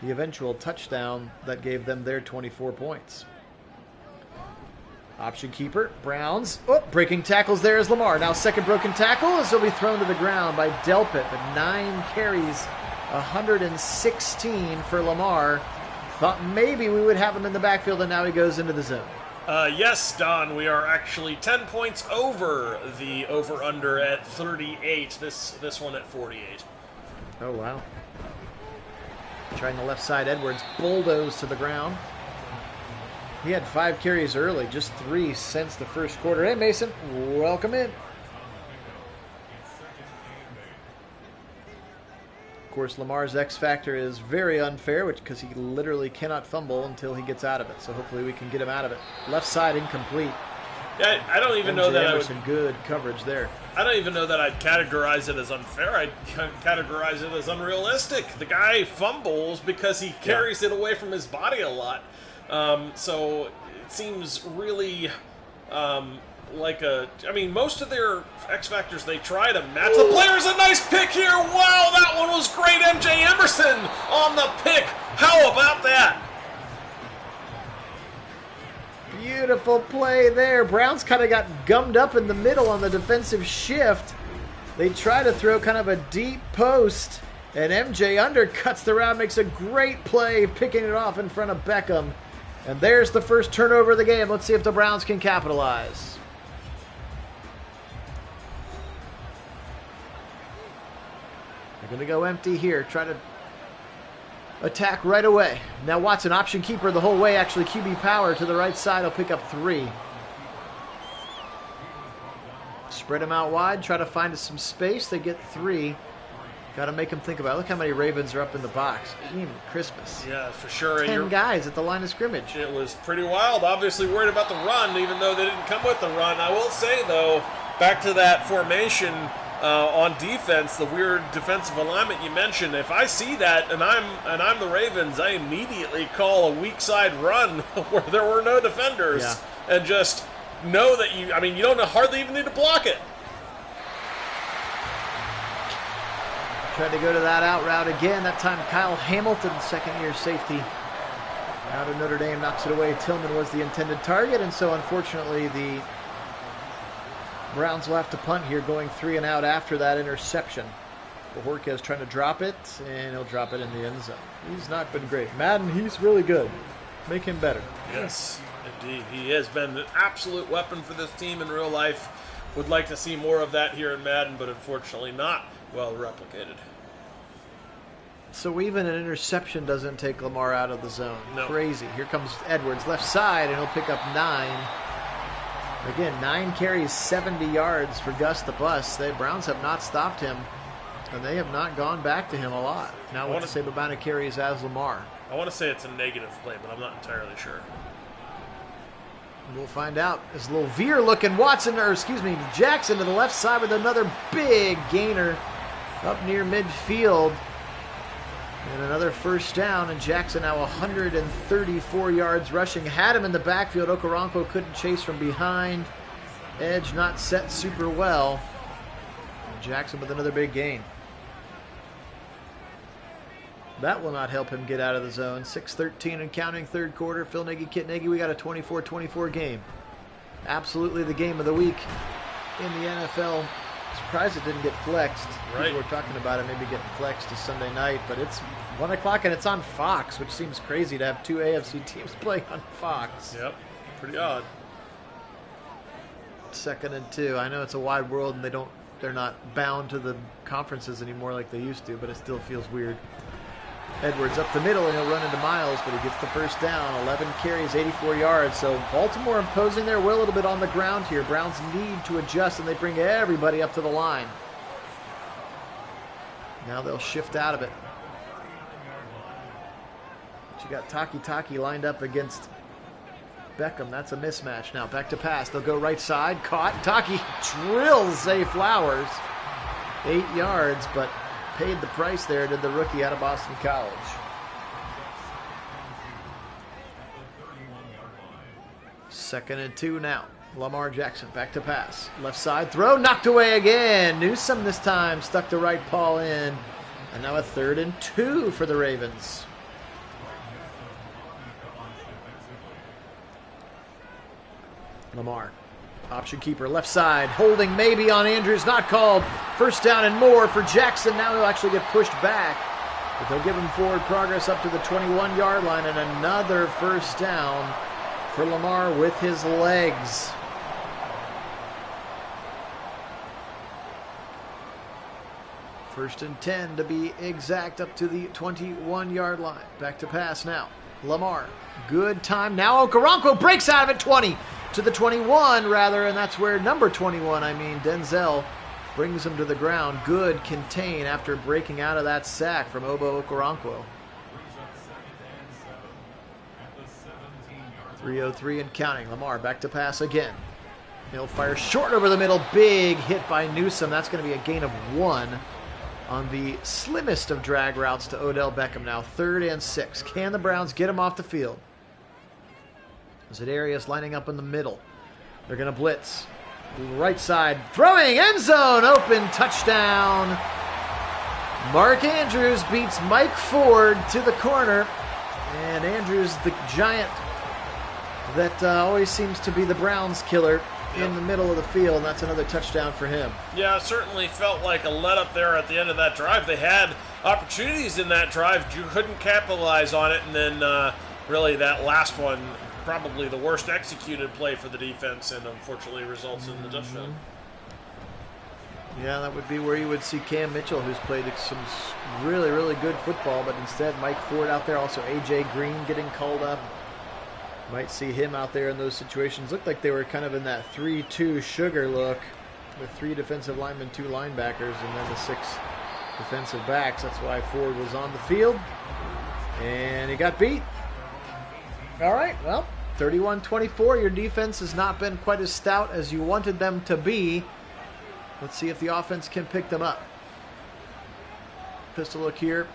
the eventual touchdown that gave them their 24 points. Option keeper, Browns. Oh, breaking tackles there is Lamar. Now second broken tackle as he'll be thrown to the ground by Delpit. But 9 carries, 116 for Lamar. Thought maybe we would have him in the backfield, and now he goes into the zone. Yes, Don, we are actually 10 points over the over-under at 38. This one at 48. Oh, wow. Trying the left side, Edwards bulldozed to the ground. He had 5 carries early, just 3 since the first quarter. Hey, Mason, welcome in. Of course, Lamar's X factor is very unfair, because he literally cannot fumble until he gets out of it. So hopefully we can get him out of it. Left side incomplete. Yeah, I don't even know that Anderson, good coverage there. I don't even know that I'd categorize it as unfair. I'd categorize it as unrealistic. The guy fumbles because he carries it away from his body a lot. So it seems really most of their X Factors, they try to match. The player's a nice pick here. Wow, that one was great. MJ Emerson on the pick. How about that? Beautiful play there. Browns kind of got gummed up in the middle on the defensive shift. They try to throw kind of a deep post, and MJ undercuts the route, makes a great play, picking it off in front of Beckham. And there's the first turnover of the game. Let's see if the Browns can capitalize. They're going to go empty here. Try to attack right away. Now Watson, option keeper the whole way. Actually, QB power to the right side. He'll pick up 3. Spread them out wide. Try to find some space. They get 3. Got to make them think about it. Look how many Ravens are up in the box. Even Christmas. Yeah, for sure. 10 guys at the line of scrimmage. It was pretty wild. Obviously worried about the run, even though they didn't come with the run. I will say, though, back to that formation on defense, the weird defensive alignment you mentioned. If I see that and I'm the Ravens, I immediately call a weak side run where there were no defenders, and just know that you don't hardly even need to block it. Tried to go to that out route again. That time Kyle Hamilton, second-year safety out of Notre Dame, knocks it away. Tillman was the intended target, and so unfortunately the Browns will have to punt here, going 3 and out after that interception. Bojorquez trying to drop it, and he'll drop it in the end zone. He's not been great. Madden, he's really good. Make him better. Yes, indeed. He has been an absolute weapon for this team in real life. Would like to see more of that here in Madden, but unfortunately not well replicated. So even an interception doesn't take Lamar out of the zone. No. Crazy. Here comes Edwards, left side, and he'll pick up 9. Again, 9 carries, 70 yards for Gus the Bus. The Browns have not stopped him, and they have not gone back to him a lot. Now what the same amount of carries as Lamar. I want to say it's a negative play, but I'm not entirely sure. We'll find out. This little veer looking Jackson to the left side with another big gainer up near midfield. And another first down, and Jackson now 134 yards rushing. Had him in the backfield. Okoronkwo couldn't chase from behind. Edge not set super well. And Jackson with another big gain. That will not help him get out of the zone. 6:13 and counting, third quarter. Phil Nagy, Kit Nagy, we got a 24-24 game. Absolutely the game of the week in the NFL. Surprised it didn't get flexed. Right. People were talking about it maybe getting flexed to Sunday night, but it's 1 o'clock and it's on Fox, which seems crazy to have 2 AFC teams playing on Fox. Yep, pretty odd. 2nd and 2. I know it's a wide world and they're not bound to the conferences anymore like they used to, but it still feels weird. Edwards up the middle, and he'll run into Miles, but he gets the first down. 11 carries, 84 yards. So Baltimore imposing their will a little bit on the ground here. Browns need to adjust, and they bring everybody up to the line. Now they'll shift out of it. But you got Taki lined up against Beckham. That's a mismatch. Now back to pass. They'll go right side. Caught. Taki drills Zay Flowers. 8 yards, but paid the price there, did the rookie out of Boston College. Second and 2 now. Lamar Jackson back to pass. Left side throw, knocked away again. Newsome this time stuck the right paw in. And now a 3rd and 2 for the Ravens. Lamar. Option keeper, left side, holding maybe on Andrews, not called. First down and more for Jackson. Now he'll actually get pushed back. But they'll give him forward progress up to the 21-yard line, and another first down for Lamar with his legs. First and 10 to be exact, up to the 21-yard line. Back to pass now. Lamar, good time. Now Okoronkwo breaks out of it, 20 to the 21 rather, and that's where number 21, Denzel, brings him to the ground. Good contain after breaking out of that sack from Obo Okoronkwo. 3:03 and counting. Lamar back to pass again. He'll fire short over the middle. Big hit by Newsome. That's going to be a gain of 1 on the slimmest of drag routes to Odell Beckham. Now 3rd and 6. Can the Browns get him off the field? Za'Darius lining up in the middle. They're going to blitz. Right side. Throwing. End zone. Open. Touchdown. Mark Andrews beats Mike Ford to the corner. And Andrews, the giant that always seems to be the Browns killer, in the middle of the field, and that's another touchdown for him. Yeah, it certainly felt like a let-up there at the end of that drive. They had opportunities in that drive. You couldn't capitalize on it, and then really that last one, probably the worst executed play for the defense, and unfortunately results in the touchdown. Yeah, that would be where you would see Cam Mitchell, who's played some really, really good football, but instead Mike Ford out there, also A.J. Green getting called up. Might see him out there in those situations. Looked like they were kind of in that 3-2 sugar look with 3 defensive linemen, 2 linebackers, and then the 6 defensive backs. That's why Ford was on the field. And he got beat. All right, well, 31-24. Your defense has not been quite as stout as you wanted them to be. Let's see if the offense can pick them up. Pistol look here.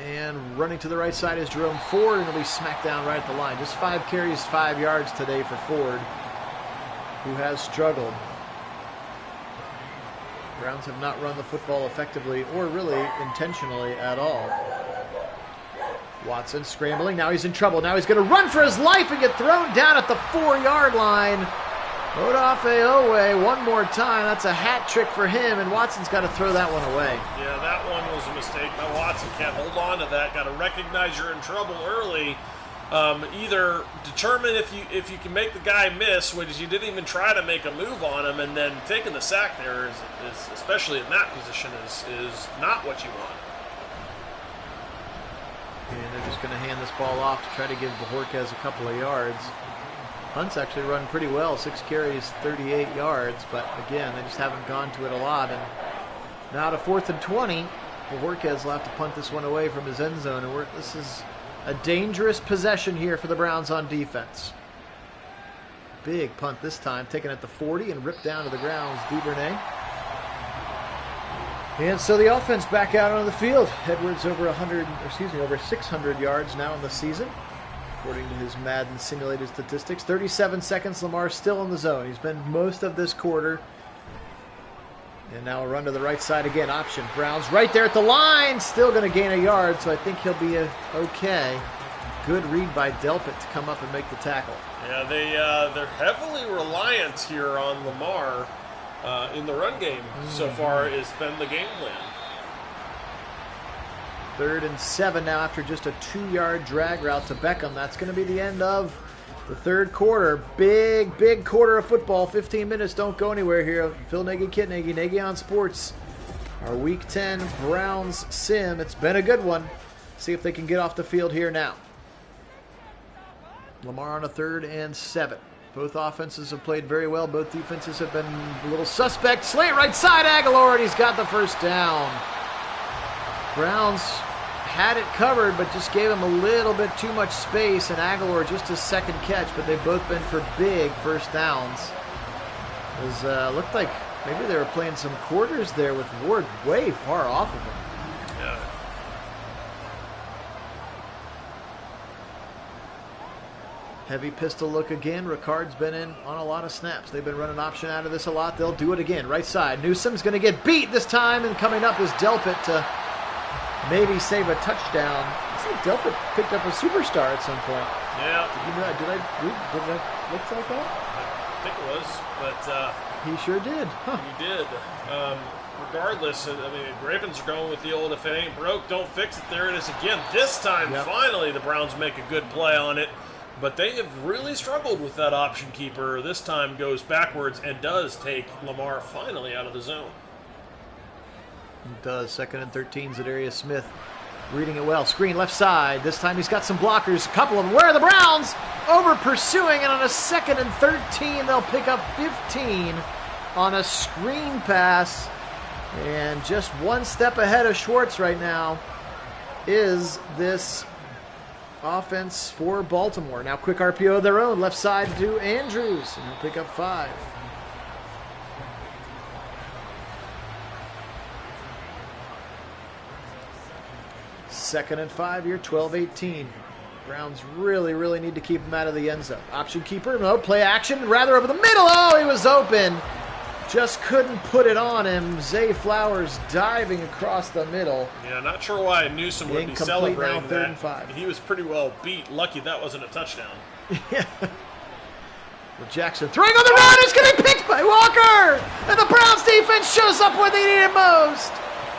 And running to the right side is Jerome Ford, and he'll be smacked down right at the line. Just 5 carries, 5 yards today for Ford, who has struggled. Browns have not run the football effectively or really intentionally at all. Watson scrambling. Now he's in trouble. Now he's going to run for his life and get thrown down at the 4-yard line. Odafe Owe one more time. That's a hat trick for him, and Watson's got to throw that one away. Yeah, that one was a mistake. Now Watson can't hold on to that. Got to recognize you're in trouble early. Either determine if you can make the guy miss, which you didn't even try to make a move on him, and then taking the sack there is especially in that position is not what you want. And they're just going to hand this ball off to try to give Bojorquez a couple of yards. Hunt's actually run pretty well, 6 carries, 38 yards, but again, they just haven't gone to it a lot. And now to 4th and 20, Bojorquez will have to punt this one away from his end zone, and this is a dangerous possession here for the Browns on defense. Big punt this time, taken at the 40 and ripped down to the ground. Duvernay. And so the offense back out on the field. Edwards over 600 yards now in the season, according to his Madden simulated statistics. 37 seconds, Lamar still in the zone. He's been most of this quarter. And now a run to the right side again. Option. Browns right there at the line. Still going to gain a yard, so I think he'll be okay. Good read by Delpit to come up and make the tackle. Yeah, they're heavily reliant here on Lamar in the run game. So far, it's been the game plan. 3rd and 7 now after just a 2-yard drag route to Beckham. That's going to be the end of the third quarter. Big quarter of football. 15 minutes. Don't go anywhere here. Phil Nagy, Kit Nagy, Nagy on Sports. Our Week 10 Browns sim. It's been a good one. See if they can get off the field here now. Lamar on a 3rd and 7. Both offenses have played very well. Both defenses have been a little suspect. Slant right side, Aguilar, and he's got the first down. Browns had it covered, but just gave him a little bit too much space, and Aguilar just his second catch, but they've both been for big first downs. It looked like maybe they were playing some quarters there with Ward way far off of him. Yeah. Heavy pistol look again. Ricard's been in on a lot of snaps. They've been running option out of this a lot. They'll do it again. Right side. Newsom's going to get beat this time, and coming up is Delpit to maybe save a touchdown. I think Delpit picked up a superstar at some point. Yeah. Did I look like that? I think it was, but he sure did. Huh. He did. Regardless, I mean, Ravens are going with the old, if it ain't broke, don't fix it. There it is again. This time, Finally, the Browns make a good play on it. But they have really struggled with that option keeper. This time goes backwards and does take Lamar finally out of the zone. It does. 2nd and 13, Zadarius Smith reading it well. Screen left side. This time he's got some blockers. A couple of them. Where are the Browns? Over pursuing, and on a 2nd and 13, they'll pick up 15 on a screen pass. And just one step ahead of Schwartz right now is this offense for Baltimore. Now quick RPO of their own. Left side to Andrews, and he'll pick up 5. Second and 5 here, 12-18. Browns really need to keep him out of the end zone. Option keeper, no play action, rather over the middle. Oh, he was open. Just couldn't put it on him. Zay Flowers diving across the middle. Yeah, not sure why Newsom would be celebrating now, 3rd that. and 5. He was pretty well beat. Lucky that wasn't a touchdown. Yeah. Well, Jackson throwing on the run. It's going to be picked by Walker. And the Browns defense shows up where they need it most.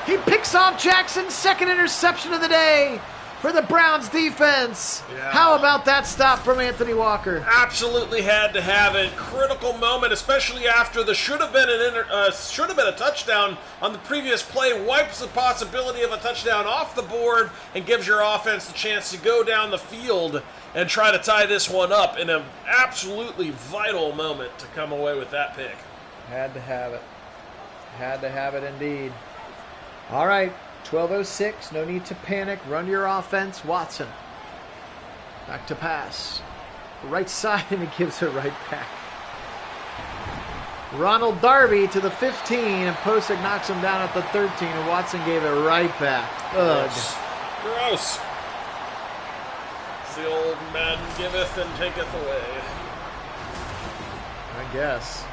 He picks off Jackson's 2nd interception of the day for the Browns defense. Yeah. How about that stop from Anthony Walker? Absolutely had to have it. Critical moment, especially after the should have been a touchdown on the previous play. Wipes the possibility of a touchdown off the board and gives your offense the chance to go down the field and try to tie this one up in an absolutely vital moment to come away with that pick. Had to have it. Had to have it indeed. All right, 12:06, no need to panic. Run your offense. Watson. Back to pass. Right side, and he gives it right back. Ronald Darby to the 15, and Posick knocks him down at the 13, and Watson gave it right back. Ugh. Gross. It's the old Madden giveth and taketh away. I guess.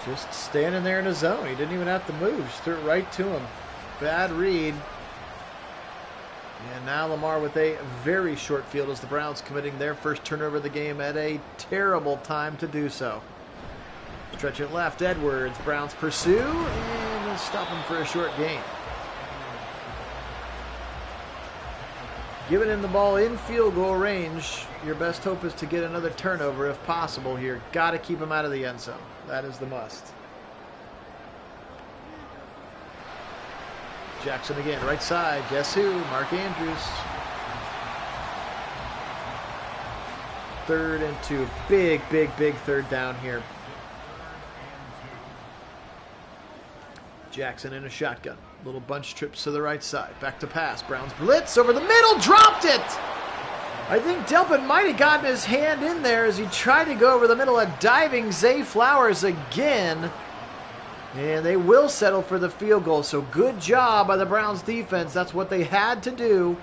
Just standing there in his zone. He didn't even have to move. Just threw it right to him. Bad read. And now Lamar with a very short field as the Browns committing their first turnover of the game at a terrible time to do so. Stretch it left, Edwards. Browns pursue and they'll stop him for a short gain. Giving him the ball in field goal range, your best hope is to get another turnover if possible here. Got to keep him out of the end zone. That is the must. Jackson again, right side. Guess who? Mark Andrews. 3rd and 2. Big, big, big third down here. Jackson in a shotgun. Little bunch trips to the right side. Back to pass. Browns blitz over the middle. Dropped it! I think Delpin might have gotten his hand in there as he tried to go over the middle. A diving Zay Flowers again. And they will settle for the field goal. So good job by the Browns defense. That's what they had to do.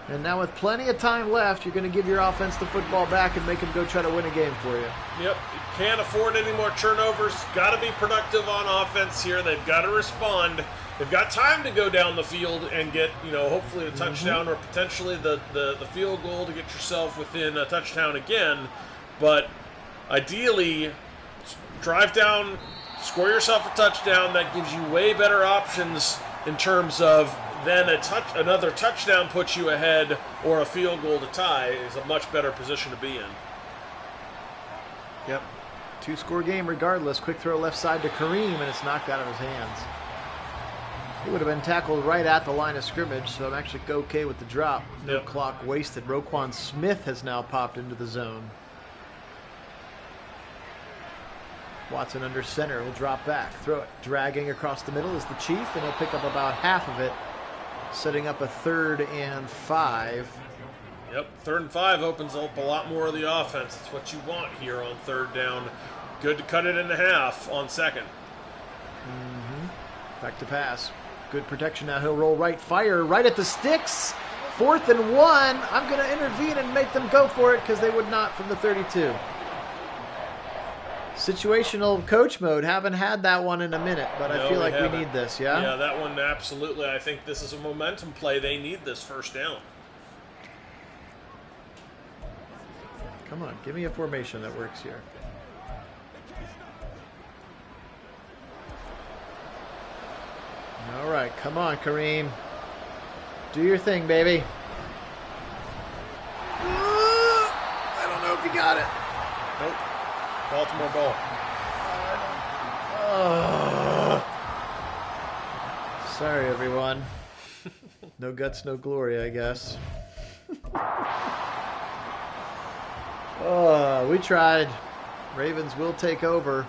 And now with plenty of time left, you're going to give your offense the football back and make them go try to win a game for you. Yep. Can't afford any more turnovers. Got to be productive on offense here. They've got to respond. They've got time to go down the field and get, hopefully a touchdown or potentially the field goal to get yourself within a touchdown again. But ideally, drive down, score yourself a touchdown. That gives you way better options in terms of then another touchdown puts you ahead, or a field goal to tie is a much better position to be in. Yep. 2-score game regardless. Quick throw left side to Kareem, and it's knocked out of his hands. He would have been tackled right at the line of scrimmage, so I'm actually okay with the drop. No clock wasted. Roquan Smith has now popped into the zone. Watson under center will drop back. Throw it. Dragging across the middle is the Chief, and he'll pick up about half of it, setting up a 3rd and 5. Yep, 3rd and 5 opens up a lot more of the offense. It's what you want here on 3rd down. Good to cut it in half on 2nd. Back to pass. Good protection now. He'll roll right, fire right at the sticks. 4th and 1. I'm going to intervene and make them go for it because they would not from the 32. Situational coach mode. Haven't had that one in a minute, but I feel like we need this, yeah? Yeah, that one absolutely. I think this is a momentum play. They need this 1st down. Come on, give me a formation that works here. All right, come on, Kareem. Do your thing, baby. I don't know if you got it. Nope. Baltimore ball. Sorry, everyone. No guts, no glory, I guess. We tried. Ravens will take over.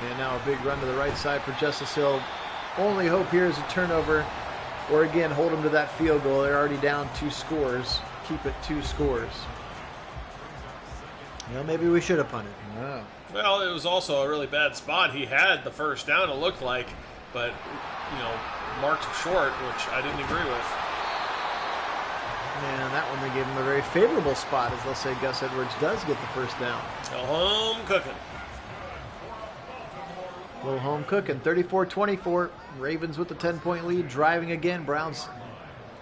And now a big run to the right side for Justice Hill. Only hope here is a turnover, or again, hold them to that field goal. They're already down 2 scores. Keep it 2 scores. Maybe we should have punted. No. Well, it was also a really bad spot. He had the 1st down, it looked like, but, marked short, which I didn't agree with. And that one they gave him a very favorable spot, as they'll say Gus Edwards does get the 1st down. Home cooking. Little home cooking. 34-24. Ravens with the 10-point lead. Driving again. Browns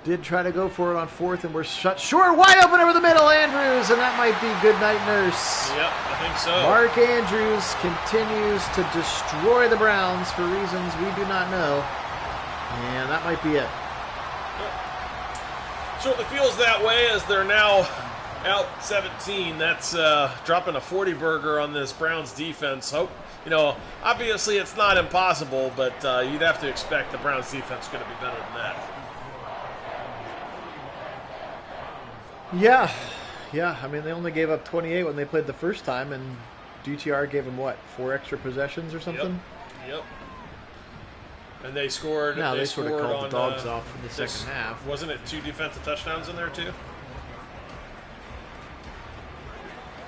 did try to go for it on 4th and were shut short. Wide open over the middle. Andrews, and that might be goodnight nurse. Yep, I think so. Mark Andrews continues to destroy the Browns for reasons we do not know. And that might be it. Certainly feels that way as they're now out 17. That's dropping a 40 burger on this Browns defense. Obviously it's not impossible, but you'd have to expect the Browns defense is going to be better than that. Yeah. I mean, they only gave up 28 when they played the first time, and DTR gave them, 4 extra possessions or something? Yep. And they scored. No, they sort of called on, the dogs off in the second half. Wasn't it 2 defensive touchdowns in there too?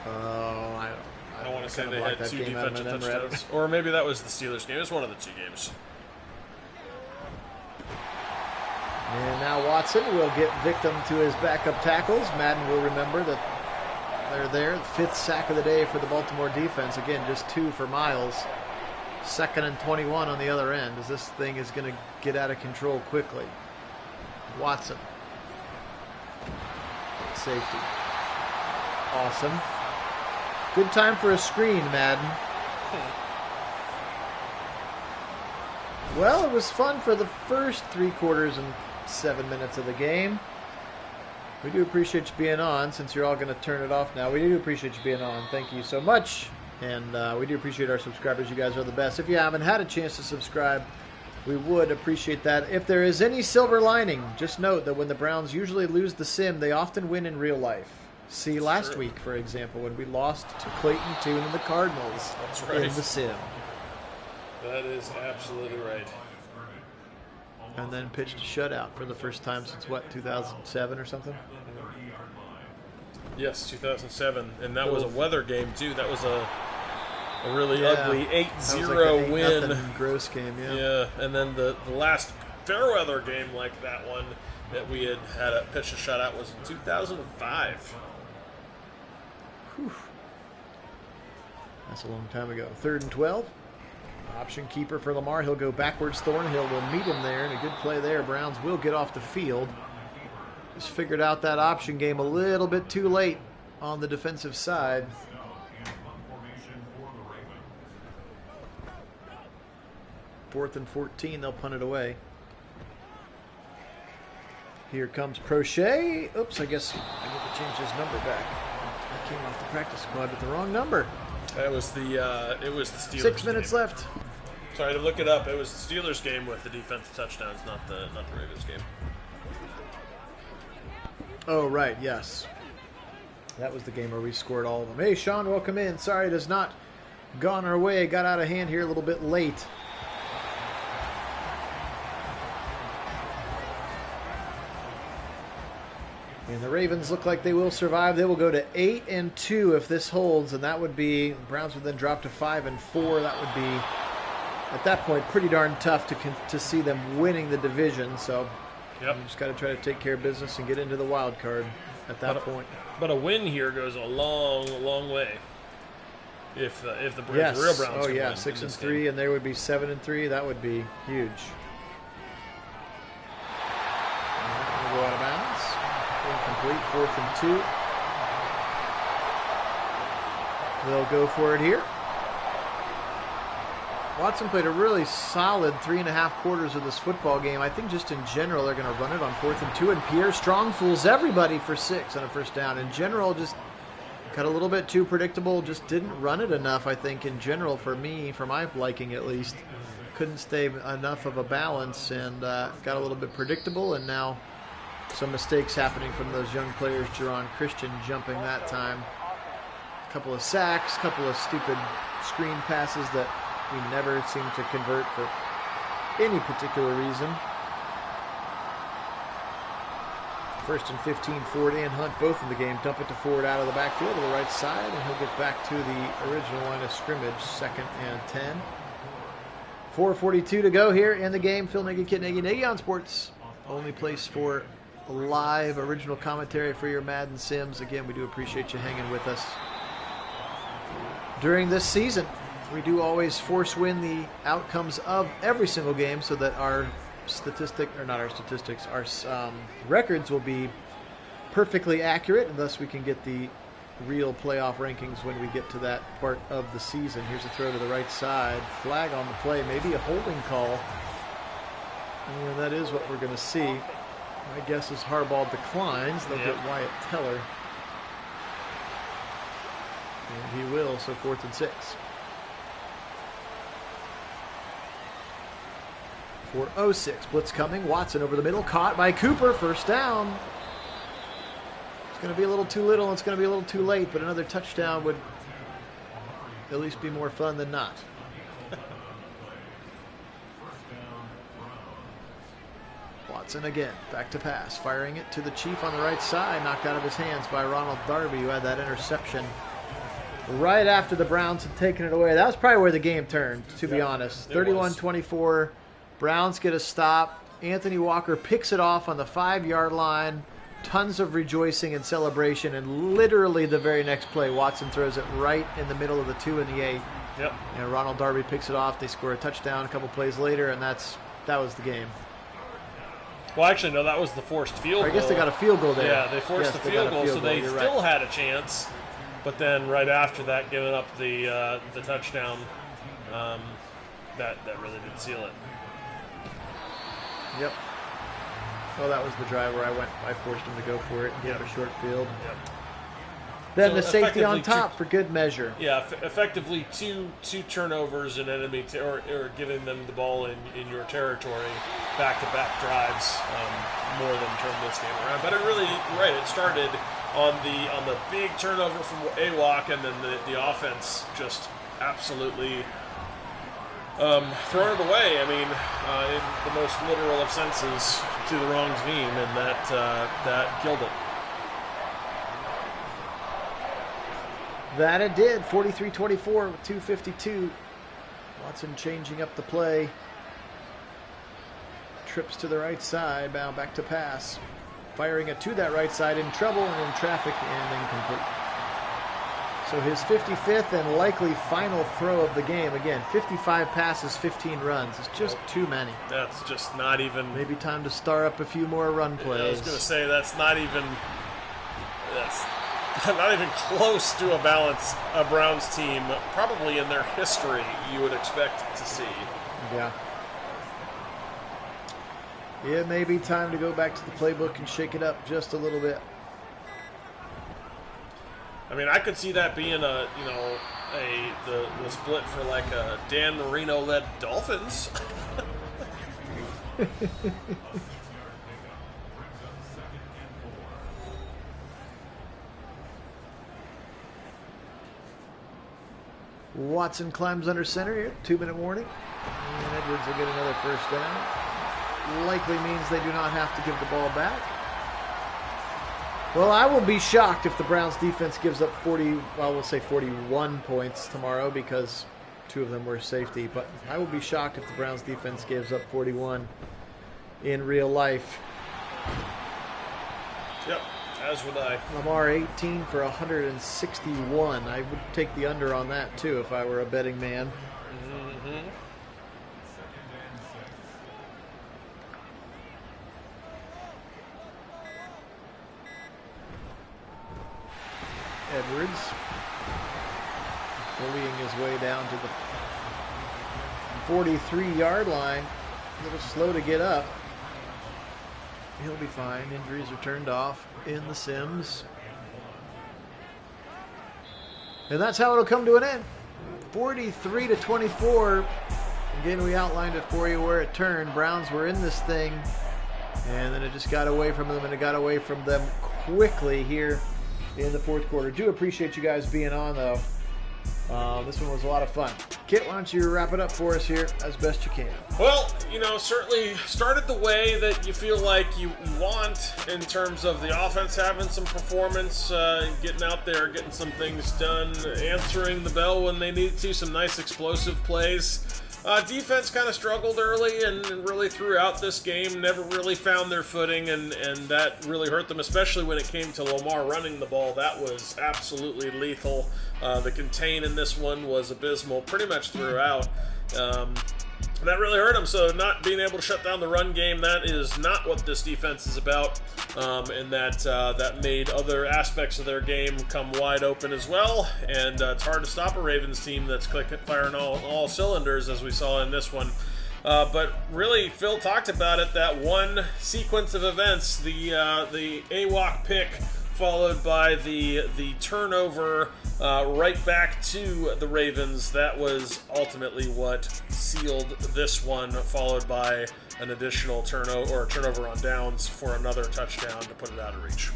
Oh, I want to say they had 2 defensive touchdowns, or maybe that was the Steelers game. It was one of the 2 games. And now Watson will get victim to his backup tackles. Madden will remember that they're there. The 5th sack of the day for the Baltimore defense. Again, just 2 for Miles. 2nd and 21 on the other end, as this thing is going to get out of control quickly. Watson. Safety. Awesome. Good time for a screen, Madden. Well, it was fun for the first 3 quarters and 7 minutes of the game. We do appreciate you being on, since you're all going to turn it off now. We do appreciate you being on. Thank you so much. And we do appreciate our subscribers. You guys are the best. If you haven't had a chance to subscribe, we would appreciate that. If there is any silver lining, just note that when the Browns usually lose the sim, they often win in real life. See last week, for example, when we lost to Clayton Tune and the Cardinals in the sim. That is absolutely right. And then pitched a shutout for the first time since, what, 2007 or something? Yes, 2007. And that was a weather game, too. That was a really ugly 8-0 win. Gross game, yeah. Yeah, and then the last fair weather game like that one that we had a pitch a shutout was in 2005. Whew. That's a long time ago. 3rd and 12. Option keeper for Lamar. He'll go backwards. Thornhill will meet him there, and a good play there. Browns will get off the field. Just figured out that option game a little bit too late on the defensive side. Fourth and 14, they'll punt it away. Here comes Prochet. Oops, I guess I need to change his number back. I came off the practice squad with the wrong number. That was the Steelers. 6 minutes game. left. Sorry to look it up. It was the Steelers game with the defensive touchdowns, not the Ravens game. Oh, right, yes. That was the game where we scored all of them. Hey, Sean, welcome in. Sorry it has not gone our way. Got out of hand here a little bit late. And the Ravens look like they will survive. They will go to 8-2 if this holds, and that would be, the Browns would then drop to 5-4. That would be, at that point, pretty darn tough to see them winning the division. So yep. You just got to try to take care of business and get into the wild card at that point. But a win here goes a long, long way. If the real Browns oh can yeah, win 6-3, and they would be 7-3. That would be huge. And that will go out of bounds. Incomplete. 4th and 2. They'll go for it here. Watson played a really solid 3.5 quarters of this football game. I think just in general they're going to run it on 4th and 2, and Pierre Strong fools everybody for 6 on a first down. In general, just got a little bit too predictable. Just didn't run it enough, I think, in general for me, for my liking at least. Couldn't stay enough of a balance, and got a little bit predictable, and now some mistakes happening from those young players. Jerron Christian jumping that time. A couple of sacks, a couple of stupid screen passes that we never seem to convert for any particular reason. 1st and 15, Ford and Hunt both in the game. Dump it to Ford out of the backfield to the right side, and he'll get back to the original line of scrimmage. 2nd and 10. 4:42 to go here in the game. Phil Nagy, Kit Nagy, Nagy on Sports. Only place for live original commentary for your Madden Sims. Again, we do appreciate you hanging with us during this season. We do always force win the outcomes of every single game so that our records will be perfectly accurate, and thus we can get the real playoff rankings when we get to that part of the season. Here's a throw to the right side. Flag on the play, maybe a holding call. And that is what we're going to see. My guess is Harbaugh declines. They'll get Wyatt Teller. And he will, so 4th and 6. 4:06. Blitz coming. Watson over the middle. Caught by Cooper. First down. It's going to be a little too little. It's going to be a little too late, but another touchdown would at least be more fun than not. Watson again, back to pass, firing it to the Chief on the right side, knocked out of his hands by Ronald Darby, who had that interception right after the Browns had taken it away. That was probably where the game turned, to be honest. 31-24, Browns get a stop. Anthony Walker picks it off on the 5-yard line. Tons of rejoicing and celebration, and literally the very next play, Watson throws it right in the middle of the 2 and the 8. Yep. And Ronald Darby picks it off. They score a touchdown a couple plays later, and that was the game. Well, actually, no, that was the forced field goal. I guess they got a field goal there. Yeah, they forced the field goal, so they still had a chance. But then right after that, giving up the touchdown, that really did seal it. Yep. Well, that was the drive where I forced him to go for it and get a short field. Yep. Then So the safety on top for good measure. Yeah, effectively two turnovers in enemy or giving them the ball in your territory, back-to-back drives, more than turned this game around. But it really, it started on the big turnover from AWOC, and then the offense just absolutely thrown it away. I mean, in the most literal of senses, to the wrong team, and that killed it. That it did. 43-24 with 2:52. Watson changing up the play. Trips to the right side, bound back to pass. Firing it to that right side, in trouble and in traffic, and incomplete. So his 55th and likely final throw of the game. Again, 55 passes, 15 runs. It's just too many. That's just not even... Maybe time to star up a few more run plays. I was going to say, that's not even close to a Browns team, probably in their history, you would expect to see. Yeah. It may be time to go back to the playbook and shake it up just a little bit. I mean, I could see that being the split for like a Dan Marino-led Dolphins. Watson climbs under center here. 2-minute warning. And Edwards will get another first down. Likely means they do not have to give the ball back. Well, I will be shocked if the Browns defense gives up 41 points tomorrow, because 2 of them were safety. But I will be shocked if the Browns defense gives up 41 in real life. Yep, as would I. Lamar 18 for 161. I would take the under on that too if I were a betting man. Mm-hmm. Edwards bullying his way down to the 43-yard line. A little slow to get up. He'll be fine. Injuries are turned off in the Sims. And that's how it'll come to an end. 43-24. Again, we outlined it for you where it turned. Browns were in this thing, and then it just got away from them, and it got away from them quickly here in the fourth quarter. Do appreciate you guys being on, though. This one was a lot of fun. Kit, why don't you wrap it up for us here as best you can? Well, certainly started the way that you feel like you want in terms of the offense having some performance, getting out there, getting some things done, answering the bell when they needed to, some nice explosive plays. Defense kind of struggled early and really throughout this game, never really found their footing, and that really hurt them, especially when it came to Lamar running the ball. That was absolutely lethal. The contain in this one was abysmal pretty much throughout. That really hurt them, so not being able to shut down the run game, that is not what this defense is about, and that made other aspects of their game come wide open as well, and it's hard to stop a Ravens team that's firing all cylinders, as we saw in this one. But really, Phil talked about it, that one sequence of events, the AWOC pick, followed by the turnover right back to the Ravens. That was ultimately what sealed this one, followed by an additional turnover on downs for another touchdown to put it out of reach.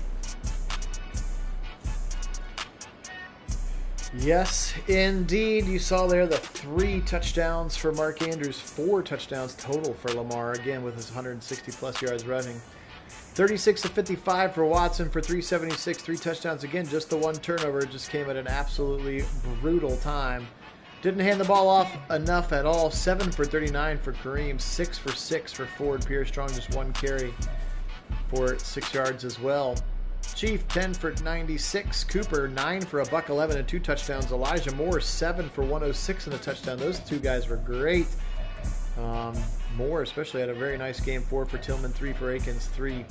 Yes, indeed. You saw there the 3 touchdowns for Mark Andrews, 4 touchdowns total for Lamar, again with his 160-plus yards rushing. 36 to 55 for Watson for 376, 3 touchdowns. Again, just the 1 turnover. Just came at an absolutely brutal time. Didn't hand the ball off enough at all. 7 for 39 for Kareem, 6 for 6 for Ford Pierce Strong, just 1 carry for 6 yards as well. Chief, 10 for 96. Cooper, 9 for a $111 and 2 touchdowns. Elijah Moore, 7 for 106 and a touchdown. Those 2 guys were great. Moore especially had a very nice game. 4 for Tillman, 3 for Akins, 3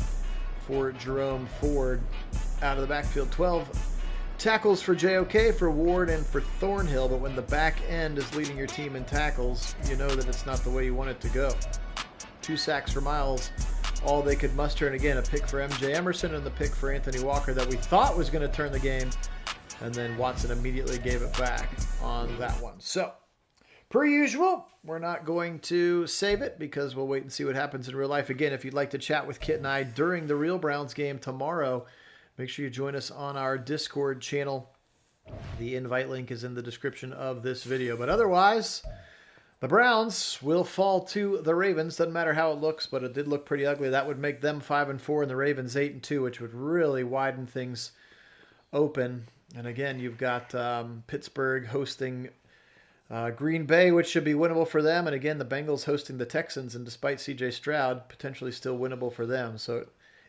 for Jerome Ford. Out of the backfield, 12 tackles for JOK, for Ward, and for Thornhill. But when the back end is leading your team in tackles, you know that it's not the way you want it to go. 2 sacks for Miles, all they could muster. And again, a pick for MJ Emerson and the pick for Anthony Walker that we thought was going to turn the game. And then Watson immediately gave it back on that one. So, per usual, we're not going to save it because we'll wait and see what happens in real life. Again, if you'd like to chat with Kit and I during the Real Browns game tomorrow, make sure you join us on our Discord channel. The invite link is in the description of this video. But otherwise, the Browns will fall to the Ravens. Doesn't matter how it looks, but it did look pretty ugly. That would make them 5-4 and the Ravens 8-2, which would really widen things open. And again, you've got Pittsburgh hosting Green Bay, which should be winnable for them. And again, the Bengals hosting the Texans, and despite C.J. Stroud, potentially still winnable for them. So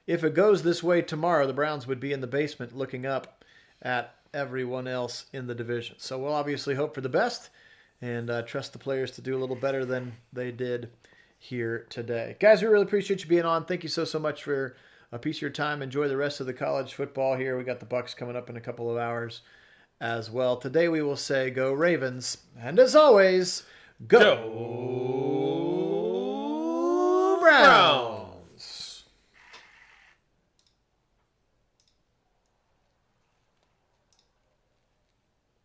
if it goes this way tomorrow, the Browns would be in the basement looking up at everyone else in the division. So we'll obviously hope for the best and trust the players to do a little better than they did here today. Guys, we really appreciate you being on. Thank you so much for a piece of your time. Enjoy the rest of the college football here. We got the Bucs coming up in a couple of hours as well. Today we will say go Ravens, and as always, go